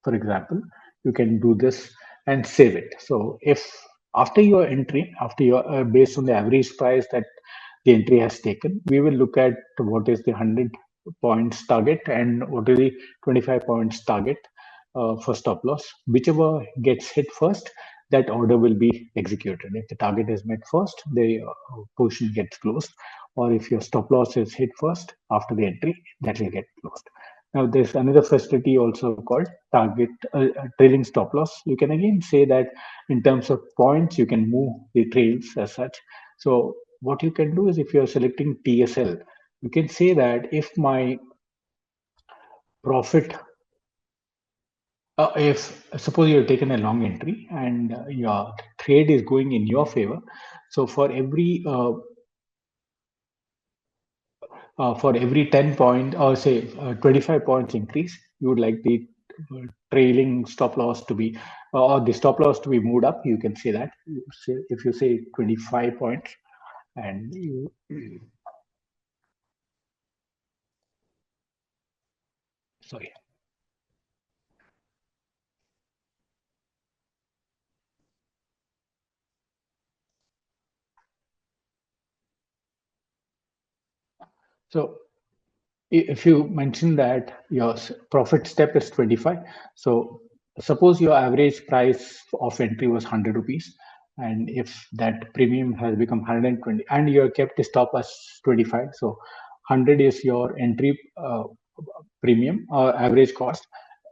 for example, you can do this and save it. So if after your entry, after your based on the average price that the entry has taken, we will look at what is the 100 points target and what is the 25 points target for stop loss. Whichever gets hit first, that order will be executed. If the target is met first, the position gets closed, or if your stop loss is hit first after the entry, that will get closed. Now, there's another facility also called target trailing stop loss. You can again say that in terms of points, you can move the trails as such. So what you can do is, if you're selecting TSL, you can say that if my profit, if suppose you've taken a long entry and your trade is going in your favor, so for every 10 point or say 25 points increase, you would like the trailing stop loss to be, or the stop loss to be moved up. You can say that. If you say 25 points and you, sorry. So if you mention that your profit step is 25, so suppose your average price of entry was 100 rupees, and if that premium has become 120 and you have kept the stop as 25, so 100 is your entry premium or average cost,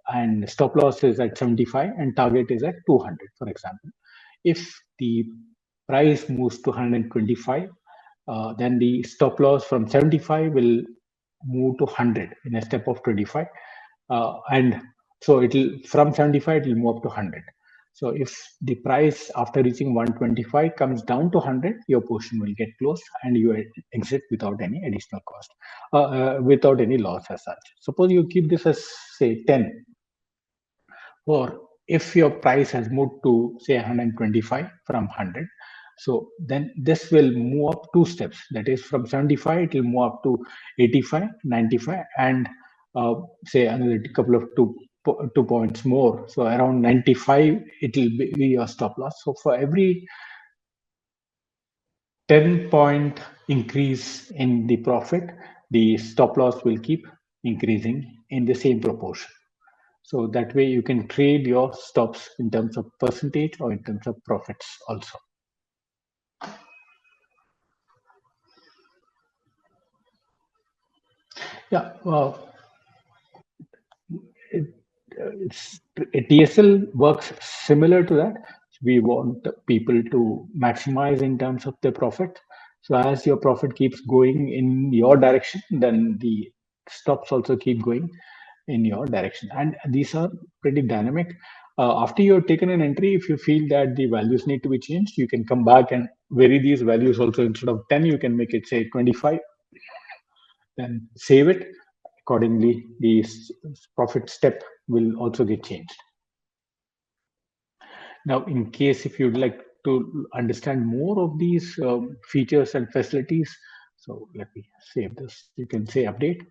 and stop loss is at 75 and target is at 200, for example. If the price moves to 125, then the stop loss from 75 will move to 100 in a step of 25, and so it'll from 75 it will move up to 100. So if the price after reaching 125 comes down to 100, your position will get closed and you exit without any additional cost, without any loss as such. Suppose you keep this as say 10, or if your price has moved to say 125 from 100, so then this will move up two steps. That is, from 75 it will move up to 85, 95, and say another couple of 2 points more, so around 95 it will be your stop loss. So for every 10-point increase in the profit, the stop loss will keep increasing in the same proportion. So that way you can trade your stops in terms of percentage or in terms of profits also. Yeah, well, it, TSL works similar to that. We want people to maximize in terms of their profit. So as your profit keeps going in your direction, then the stops also keep going in your direction. And these are pretty dynamic. After you've taken an entry, if you feel that the values need to be changed, you can come back and vary these values also. Instead of 10, you can make it say 25, then save it. Accordingly, the profit step will also get changed. Now, in case if you'd like to understand more of these features and facilities, so let me save this. You can say update.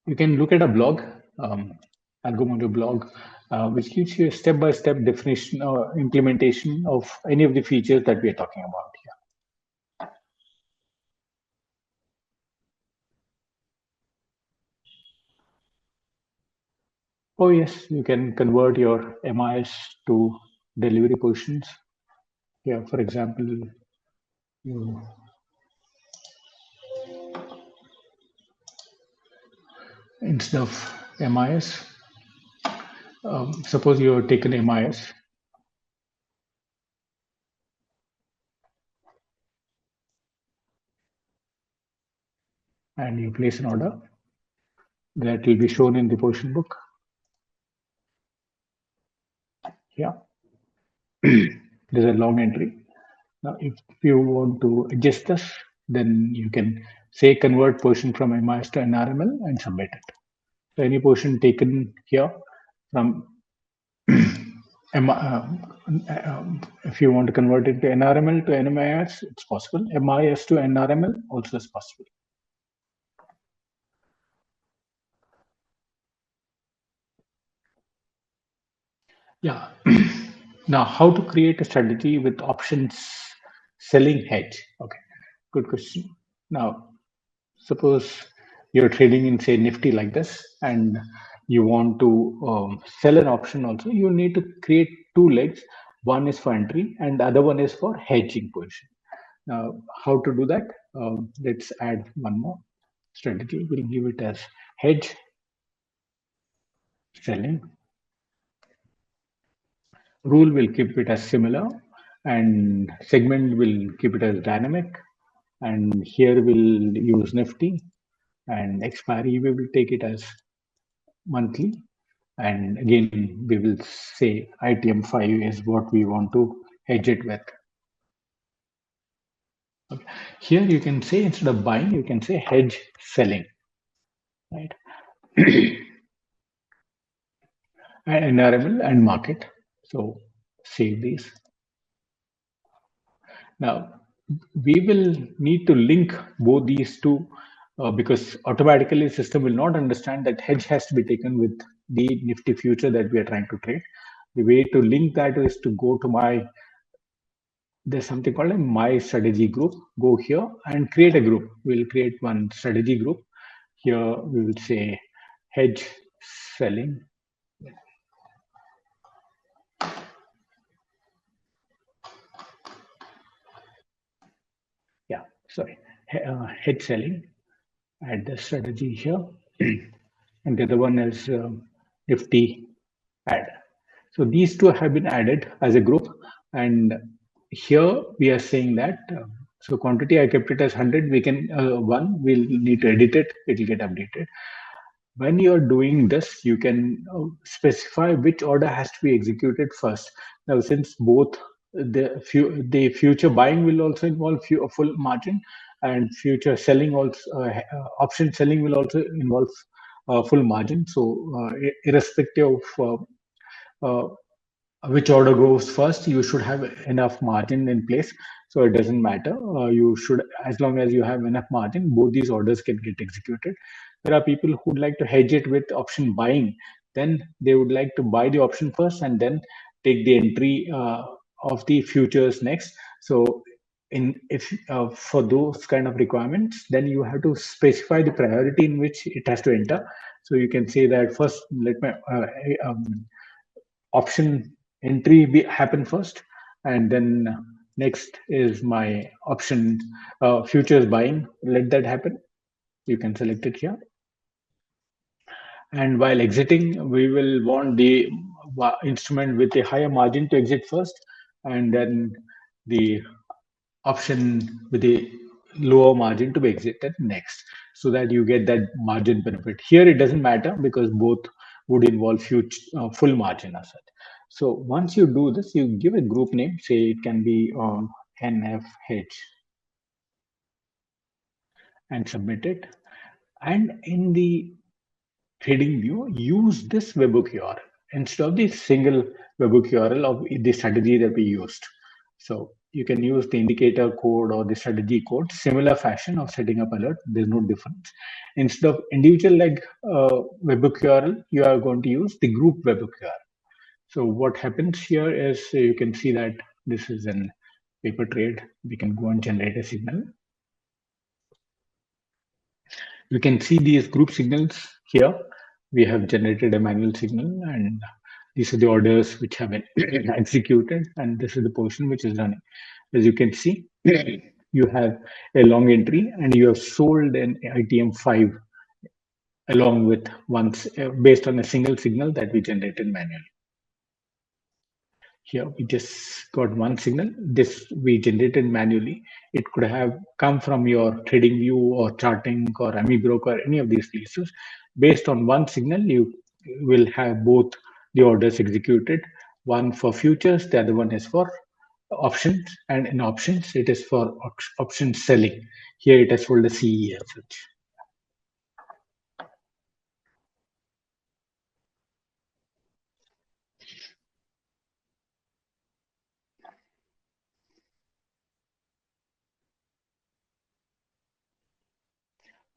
You can look at a blog, Algomojo blog, which gives you a step-by-step definition or implementation of any of the features that we are talking about here. Oh yes, you can convert your MIs to delivery positions. Here, for example, you, instead of MIs, suppose you have taken MIs. and you place an order that will be shown in the position book. Yeah, there's a long entry. Now, if you want to adjust this, then you can say convert portion from MIS to NRML and submit it. So any portion taken here from if you want to convert it to NRML to NMIS, it's possible. MIS to NRML also is possible. Yeah. Now, how to create a strategy with options selling hedge? Okay, good question. Now, suppose you're trading in, say, Nifty like this, and you want to sell an option also. You need to create two legs. One is for entry, and the other one is for hedging position. Now, how to do that? Let's add one more strategy. We'll give it as hedge selling. Rule will keep it as similar, and segment will keep it as dynamic. And here we'll use Nifty, and expiry we will take it as monthly. And again, we will say ITM5 is what we want to hedge it with. Okay. Here you can say instead of buying, you can say hedge selling, right? And NRML and market. So save these. Now, we will need to link both these two because automatically system will not understand that hedge has to be taken with the Nifty future that we are trying to trade. The way to link that is to go to there's something called a my strategy group. Go here and create a group. We'll create one strategy group. Here we will say hedge selling. Yeah, sorry, hedge selling. Add the strategy here. And the other one is Nifty add. So these two have been added as a group. And here we are saying that, so quantity I kept it as 100, we can, one, we'll need to edit it, it will get updated. When you're doing this, you can specify which order has to be executed first. Now, since both the future buying will also involve a full margin, and future selling also option selling will also involve full margin. So, irrespective of which order goes first, you should have enough margin in place. So it doesn't matter. You should, as long as you have enough margin, both these orders can get executed. There are people who would like to hedge it with option buying. Then they would like to buy the option first and then take the entry of the futures next. So if for those kind of requirements, then you have to specify the priority in which it has to enter. So you can say that first, let my option entry happen first, and then next is my option futures buying. Let that happen. You can select it here. And while exiting, we will want the instrument with a higher margin to exit first, and then the option with a lower margin to be exited next, so that you get that margin benefit. Here it doesn't matter because both would involve future full margin as such. So once you do this, you give a group name. Say it can be NFH, and submit it. And in the trading view, use this webhook URL instead of the single webhook URL of the strategy that we used. So you can use the indicator code or the strategy code, similar fashion of setting up alert. There's no difference. Instead of individual like webhook URL, you are going to use the group webhook URL. So what happens here is you can see that this is an paper trade. We can go and generate a signal. You can see these group signals here. We have generated a manual signal, and these are the orders which have been executed, and this is the portion which is running. As you can see, you have a long entry, and you have sold an ITM5 along with once based on a single signal that we generated manually. Here we just got one signal. This we generated manually. It could have come from your trading view or charting or Amibroker, any of these places. Based on one signal, you will have both the orders executed. One for futures, the other one is for options, and in options it is for option selling. Here it is called the CE as such.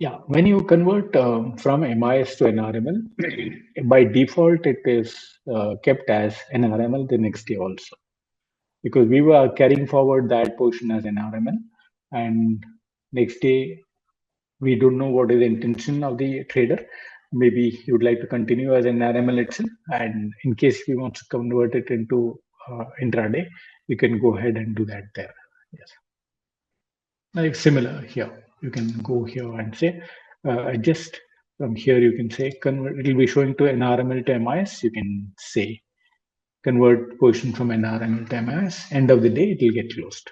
Yeah, when you convert from MIS to NRML, by default it is kept as NRML the next day also, because we were carrying forward that portion as NRML, and next day we don't know what is the intention of the trader. Maybe he would like to continue as NRML itself, and in case he wants to convert it into intraday, we can go ahead and do that there. Yes. Like similar here, you can go here and say adjust. From here you can say convert. It will be showing to NRML to MIS. You can say convert portion from NRML to MIS. End of the day, it will get closed.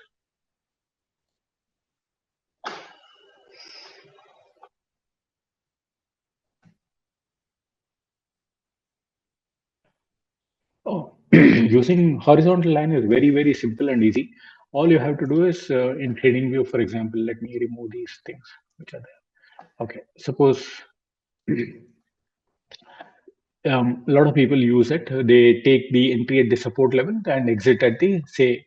Oh, using horizontal line is very simple and easy. All you have to do is in trading view, for example, let me remove these things which are there. Okay, suppose a lot of people use it. They take the entry at the support level and exit at the say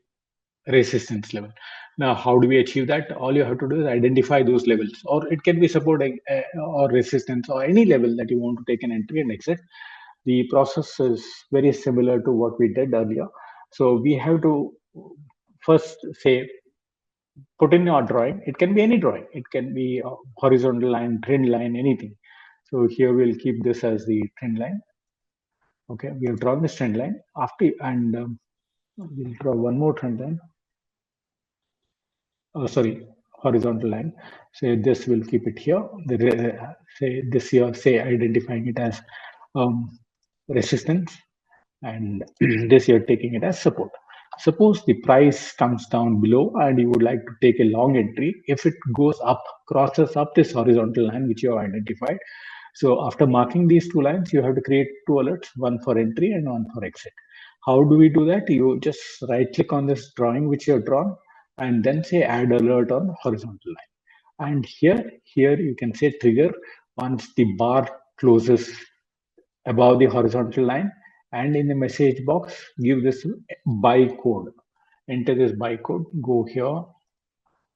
resistance level. Now, how do we achieve that? All you have to do is identify those levels, or it can be support or resistance or any level that you want to take an entry and exit. The process is very similar to what we did earlier. So we have to first say put in our drawing. It can be any drawing. It can be a horizontal line, trend line, anything. So here we'll keep this as the trend line. Okay, we have drawn this trend line after, and we'll draw one more trend line. Sorry, horizontal line. Say this will keep it here. Say this here, say identifying it as resistance, and this you're taking it as support. Suppose the price comes down below and you would like to take a long entry. If it goes up, crosses up this horizontal line which you have identified. So after marking these two lines, you have to create two alerts, one for entry and one for exit. How do we do that? You just right click on this drawing which you have drawn and then say add alert on horizontal line. And here you can say trigger once the bar closes above the horizontal line, and in the message box give this buy code. Enter this buy code, go here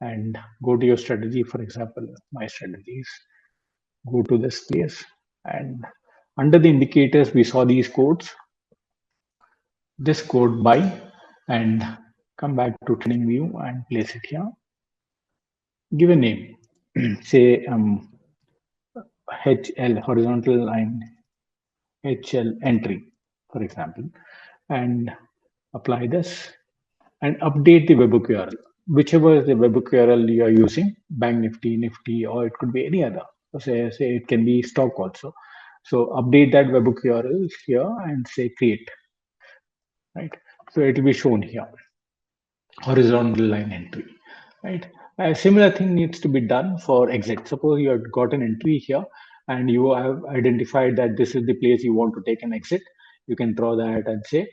and go to your strategy. For example, my strategies, go to this place, and under the indicators we saw these codes. This code buy, and come back to training view and place it here. Give a name. Say HL, horizontal line, HL entry, for example, and apply this and update the webhook URL. Whichever is the webhook URL you are using, Bank Nifty, Nifty, or it could be any other. So say it can be stock also. So update that webhook URL here and say create, right? So it will be shown here, horizontal line entry, right? A similar thing needs to be done for exit. Suppose you have got an entry here and you have identified that this is the place you want to take an exit. You can draw that and say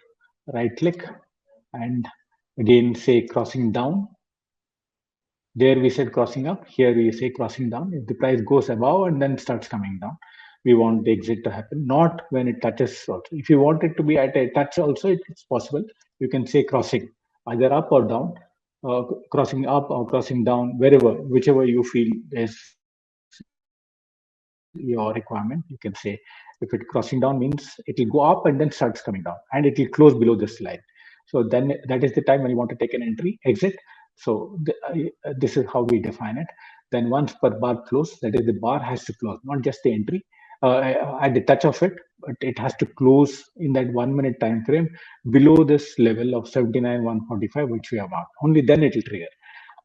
right click and again say crossing down. There we said crossing up. Here we say crossing down. If the price goes above and then starts coming down, we want the exit to happen, not when it touches. Also, if you want it to be at a touch, also it's possible. You can say crossing, either up or down, crossing up or crossing down, wherever, whichever you feel is your requirement. You can say if it crossing down means it will go up and then starts coming down, and it will close below this line. So then that is the time when you want to take an entry, exit. So this is how we define it. Then once per bar close, that is the bar has to close, not just the entry at the touch of it, but it has to close in that 1 minute time frame below this level of 79,145, which we have marked. Only then it will trigger.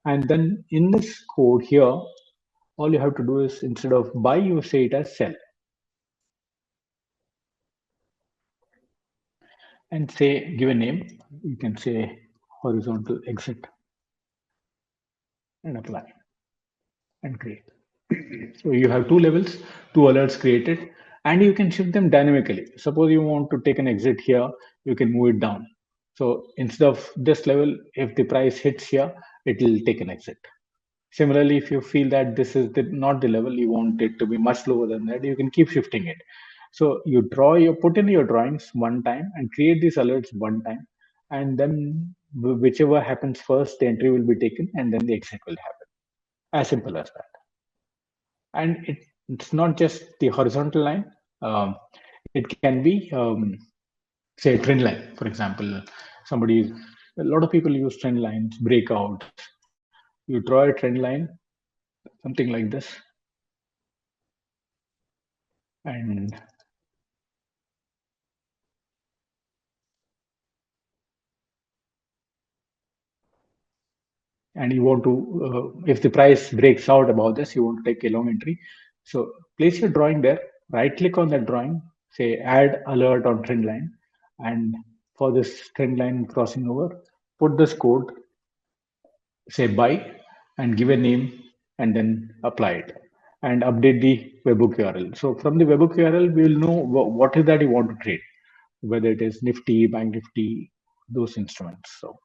And then in this code here, all you have to do is instead of buy, you say it as sell. and say give a name. You can say horizontal exit and apply and create. So you have two levels, two alerts created, and you can shift them dynamically. Suppose you want to take an exit here, you can move it down. So instead of this level, if the price hits here, it will take an exit. Similarly, if you feel that this is not the level, you want it to be much lower than that, you can keep shifting it. So you put in your drawings one time and create these alerts one time, and then whichever happens first, the entry will be taken, and then the exit will happen. As simple as that. And it's not just the horizontal line. Um, it can be, say, a trend line, for example. Somebody, a lot of people use trend lines, breakouts. You draw a trend line, something like this, and you want to, if the price breaks out above this, you want to take a long entry. So place your drawing there, right click on that drawing, say add alert on trend line, and for this trend line crossing over, put this code, say buy, and give a name, and then apply it and update the webhook URL. So from the webhook URL, we will know what is that you want to trade, whether it is Nifty, Bank Nifty, those instruments. So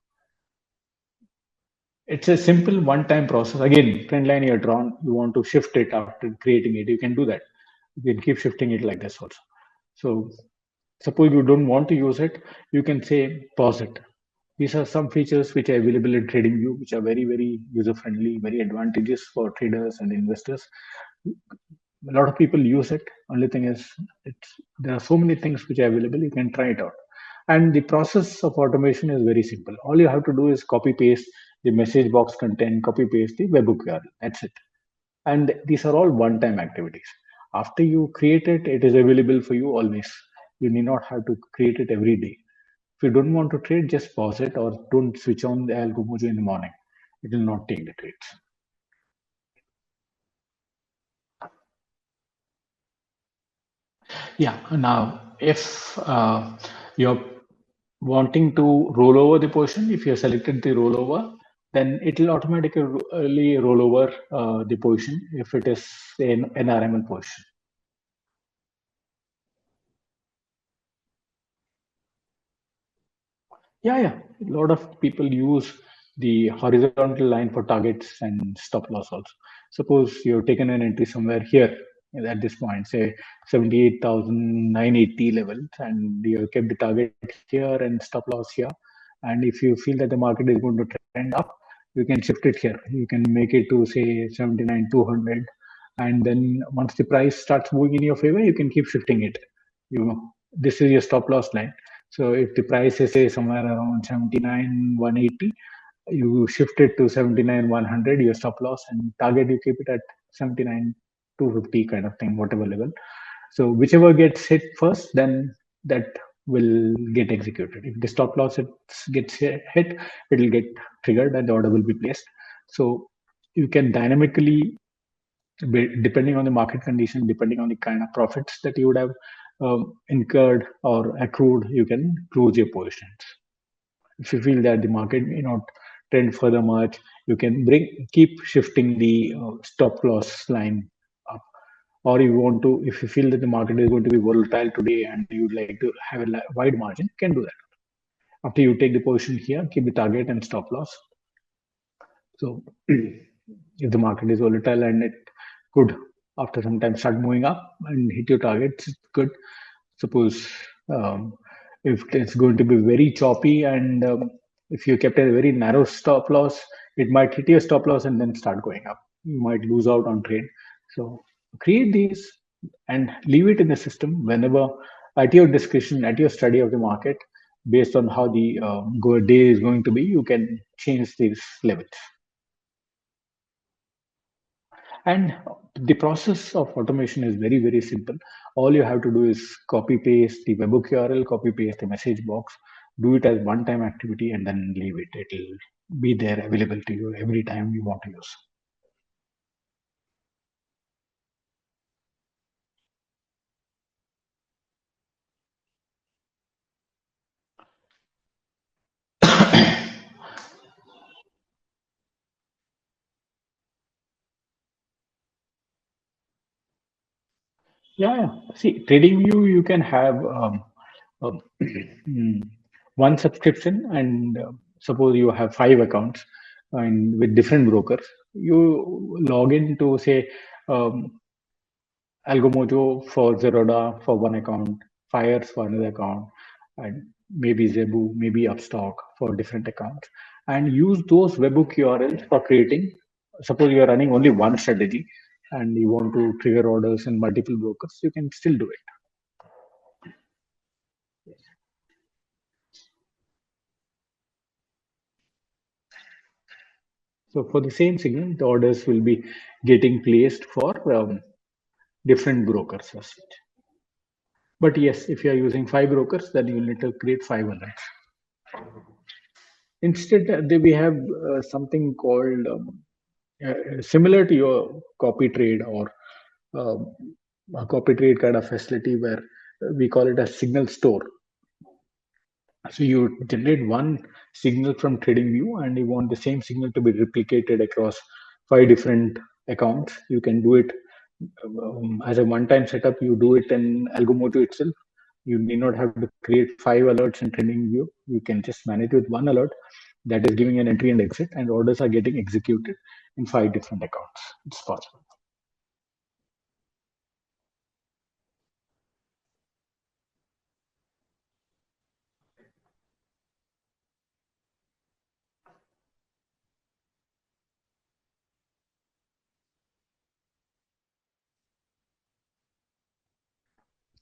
it's a simple one-time process. Again, trend line you're drawn, you want to shift it after creating it. You can do that. You can keep shifting it like this also. So suppose you don't want to use it, you can say pause it. These are some features which are available in TradingView, which are very, very user-friendly, very advantageous for traders and investors. A lot of people use it. Only thing is, there are so many things which are available. You can try it out, and the process of automation is very simple. All you have to do is copy paste the message box content, copy paste the webhook URL. That's it. And these are all one-time activities. After you create it, it is available for you always. You need not have to create it every day. If you don't want to trade, just pause it or don't switch on the Algomojo in the morning. It will not take the trades. Yeah. Now, if you're wanting to roll over the position, if you have selected the rollover, then it will automatically roll over the position if it is an NRML position. Yeah. A lot of people use the horizontal line for targets and stop loss also. Suppose you've taken an entry somewhere here at this point, say 78,980 levels, and you kept the target here and stop loss here. And if you feel that the market is going to trend up, you can shift it here. You can make it to say 79,200, and then once the price starts moving in your favor, you can keep shifting it. This is your stop loss line. So if the price is say somewhere around 79,180, you shift it to 79,100, your stop loss, and target you keep it at 79,250 kind of thing, whatever level. So whichever gets hit first, then that will get executed. If the stop loss gets hit, it will get triggered and the order will be placed. So you can dynamically, depending on the market condition, depending on the kind of profits that you would have incurred or accrued, you can close your positions. If you feel that the market may not trend further much, you can keep shifting the stop loss line up. Or you want to, if you feel that the market is going to be volatile today and you'd like to have a wide margin, you can do that. After you take the position here, keep the target and stop loss. So if the market is volatile and it could after some time start moving up and hit your targets, it's good. Suppose um, if it's going to be very choppy and if you kept a very narrow stop loss, it might hit your stop loss and then start going up. You might lose out on trade. So create these and leave it in the system whenever at your discretion, at your study of the market, based on how the day is going to be, you can change these levels. And the process of automation is very, very simple. All you have to do is copy paste the webhook URL, copy paste the message box, do it as one time activity, and then leave it. It'll be there available to you every time you want to use. Yeah, yeah. See, TradingView, you can have um, one subscription, and suppose you have 5 accounts and with different brokers. You log in to say um, Algomojo for Zeroda for one account, Fires for another account, and maybe Zebu, maybe Upstock for different accounts, and use those webhook URLs for creating. Suppose you are running only one strategy and you want to trigger orders in multiple brokers, you can still do it. So for the same signal, the orders will be getting placed for different brokers as such. But yes, if you are using 5 brokers, then you need to create 5 alerts. Instead, we have something called similar to your copy trade or um, a copy trade kind of facility where we call it a signal store. So you generate one signal from TradingView and you want the same signal to be replicated across 5 different accounts. You can do it as a one-time setup. You do it in Algomojo itself. You need not have to create 5 alerts in TradingView. You can just manage with one alert that is giving an entry and exit, and orders are getting executed in 5 different accounts. It's possible.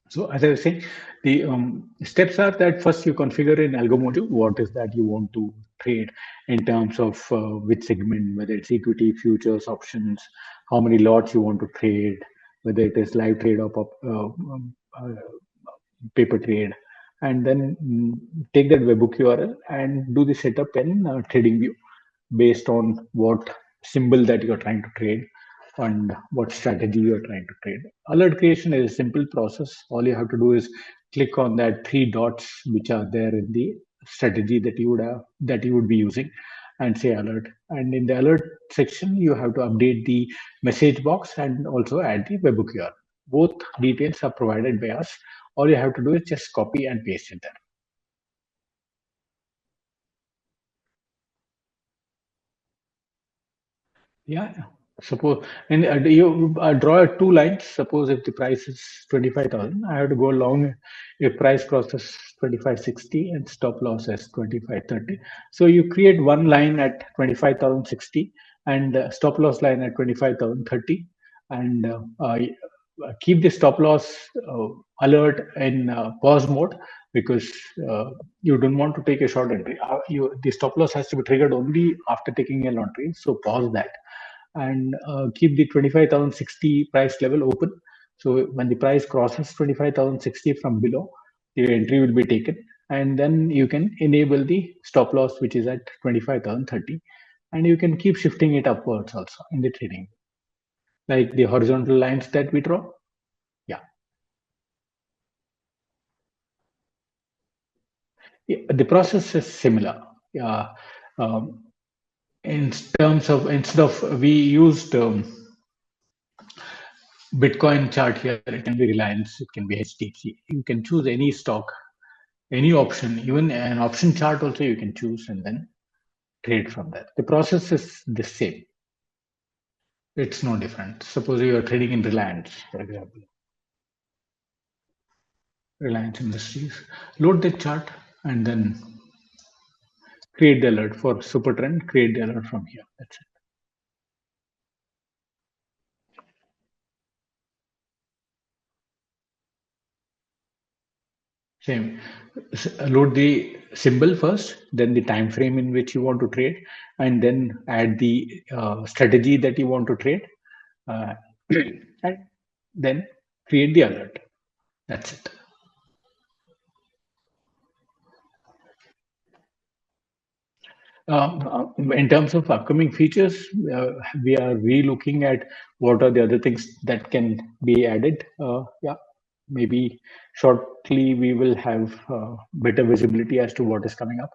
So as I was saying, the steps are that first you configure in Algomojo what is that you want to trade in terms of which segment, whether it's equity, futures, options, how many lots you want to trade, whether it is live trade or paper trade, and then take that webhook URL and do the setup in TradingView based on what symbol that you're trying to trade and what strategy you're trying to trade. Alert creation is a simple process. All you have to do is click on that 3 dots which are there in the strategy that you would be using and say alert. And in the alert section, you have to update the message box and also add the webhook URL. Both details are provided by us. All you have to do is just copy and paste it there. Yeah. Suppose and you draw 2 lines. Suppose if the price is 25,000, I have to go along. If price crosses 2560 and stop loss is 2530, so you create one line at 25,060 and stop loss line at 25,030, and keep the stop loss alert in pause mode because you don't want to take a short entry. The stop loss has to be triggered only after taking a long entry. So pause that and keep the 25,060 price level open. So when the price crosses 25,060 from below, the entry will be taken. And then you can enable the stop loss, which is at 25,030. And you can keep shifting it upwards also in the trading, like the horizontal lines that we draw. Yeah. Yeah, the process is similar. Yeah. Um, in terms of, instead of, we used Bitcoin chart here, it can be Reliance, it can be HDFC. You can choose any stock, any option, even an option chart also you can choose and then trade from that. The process is the same. It's no different. Suppose you are trading in Reliance, for example, Reliance Industries. Load the chart and then create the alert for super trend, create the alert from here. That's it. Same. Load the symbol first, then the time frame in which you want to trade, and then add the strategy that you want to trade, uh, and then create the alert. That's it. In terms of upcoming features, we are re-looking at what are the other things that can be added. Yeah, maybe shortly we will have better visibility as to what is coming up.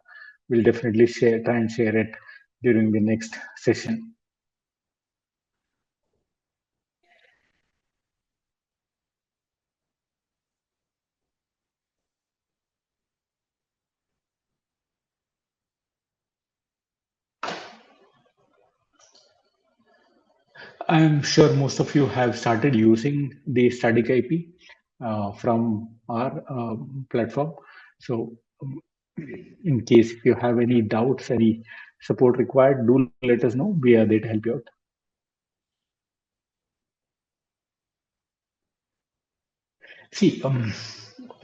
We'll definitely try and share it during the next session. I'm sure most of you have started using the static IP from our platform. So, in case if you have any doubts, any support required, do let us know. We are there to help you out. See,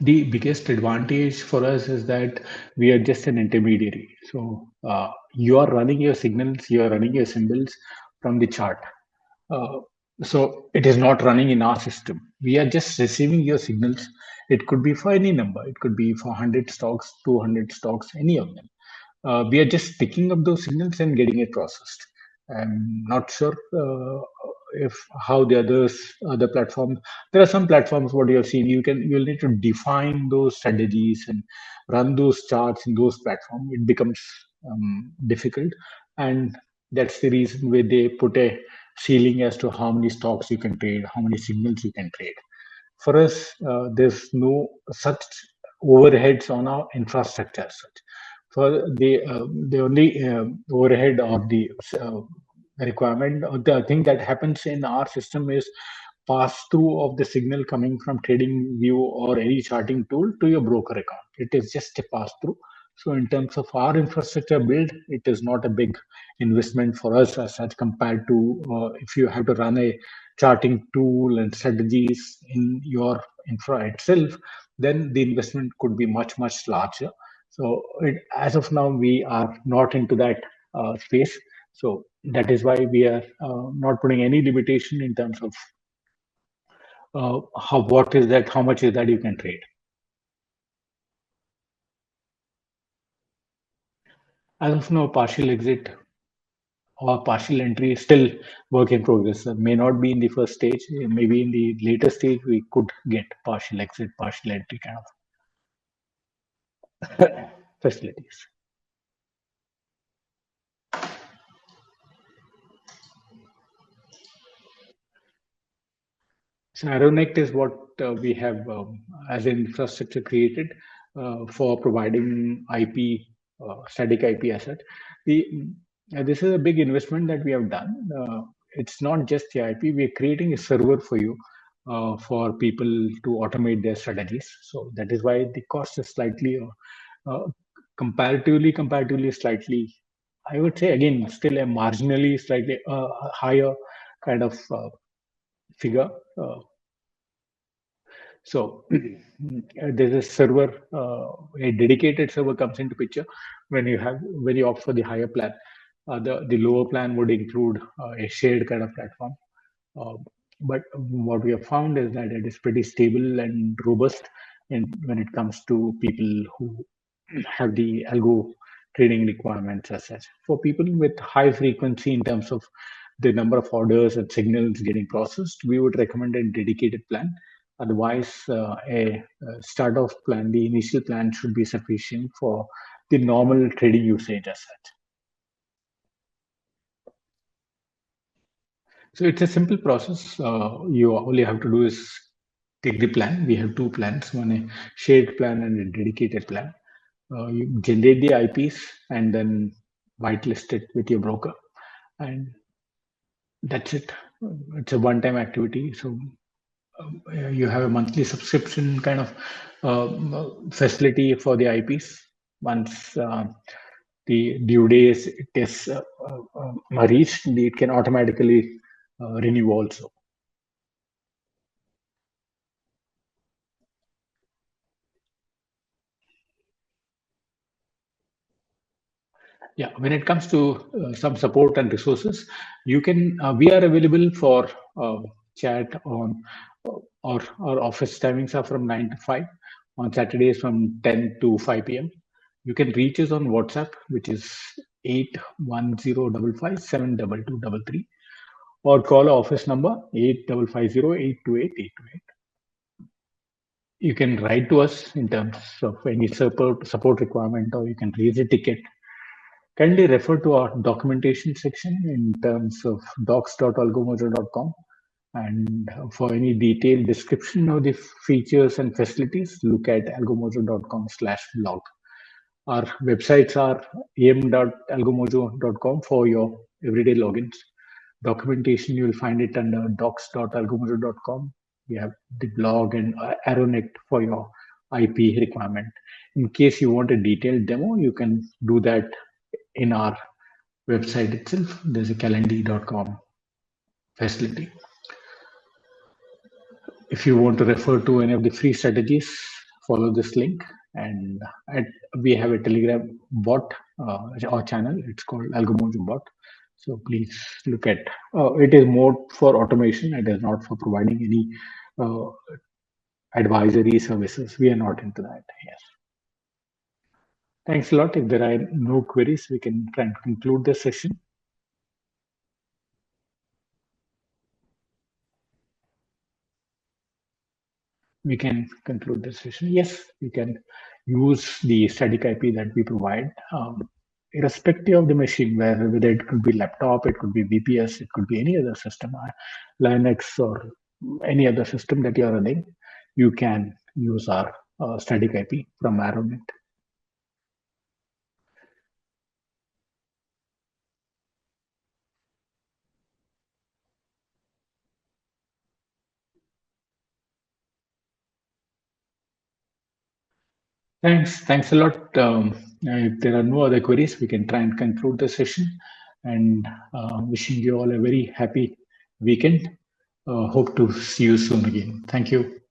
the biggest advantage for us is that we are just an intermediary. So, you are running your signals, you are running your symbols from the chart. Uh, so it is not running in our system. We are just receiving your signals. It could be for any number. It could be for 100 stocks, 200 stocks, any of them. We are just picking up those signals and getting it processed. I'm not sure if how the other platforms. There are some platforms. What you have seen, you'll need to define those strategies and run those charts in those platforms. It becomes difficult, and that's the reason where they put a ceiling as to how many stocks you can trade, how many signals you can trade. For us, there's no such overheads on our infrastructure as such. For the only overhead or the requirement or the thing that happens in our system is pass through of the signal coming from trading view or any charting tool to your broker account. It is just a pass through. So in terms of our infrastructure build, it is not a big investment for us as such compared to if you have to run a charting tool and strategies in your infra itself, then the investment could be much larger. So as of now, we are not into that space. So that is why we are not putting any limitation in terms of how what is that, how much is that you can trade. As of now, partial exit or partial entry is still work in progress. May not be in the first stage. Maybe in the later stage, we could get partial exit, partial entry kind of facilities. So Aeronect is what we have as an infrastructure created for providing IP, static IP asset. The This is a big investment that we have done. It's not just the IP. We're creating a server for you for people to automate their strategies. So that is why the cost is slightly, comparatively slightly. I would say again, still a marginally slightly higher kind of figure. So there's a server, a dedicated server comes into picture when you opt for the higher plan. The lower plan would include a shared kind of platform. Uh, but what we have found is that it is pretty stable and robust when it comes to people who have the algo trading requirements as such. For people with high frequency in terms of the number of orders and signals getting processed, we would recommend a dedicated plan. Otherwise, a start-off plan, the initial plan should be sufficient for the normal trading usage as such. So it's a simple process. You all you have to do is take the plan. We have two plans, one a shared plan and a dedicated plan. You generate the IPs and then whitelist it with your broker, and that's it. It's a one-time activity. So you have a monthly subscription kind of facility for the IPs. Once the due days it is reached, it can automatically renew also. Yeah, when it comes to some support and resources, you can. We are available for chat on our office timings are from 9 to 5 on Saturdays from 10 to 5 p.m. You can reach us on WhatsApp, which is 8105572233, or call our office number 8550 828 828. You can write to us in terms of any support requirement, or you can raise a ticket. Kindly refer to our documentation section in terms of docs.algomojo.com. And for any detailed description of the features and facilities, look at algomojo.com/blog. Our websites are am.algomojo.com for your everyday logins. Documentation, you will find it under docs.algomojo.com. We have the blog and Aeronet for your IP requirement. In case you want a detailed demo, you can do that in our website itself. There's a calendly.com facility. If you want to refer to any of the free strategies, follow this link. And we have a Telegram bot or channel. It's called Algomojo bot. So please look at. It is more for automation. It is not for providing any uh, advisory services. We are not into that. Yes. Thanks a lot. If there are no queries, we can try and conclude the session. We can conclude the session. Yes, you can use the static IP that we provide, irrespective of the machine, whether it could be laptop, it could be VPS, it could be any other system, Linux or any other system that you're running. You can use our static IP from Aeronet. Thanks a lot. If there are no other queries, we can try and conclude the session. And wishing you all a very happy weekend. Hope to see you soon again. Thank you.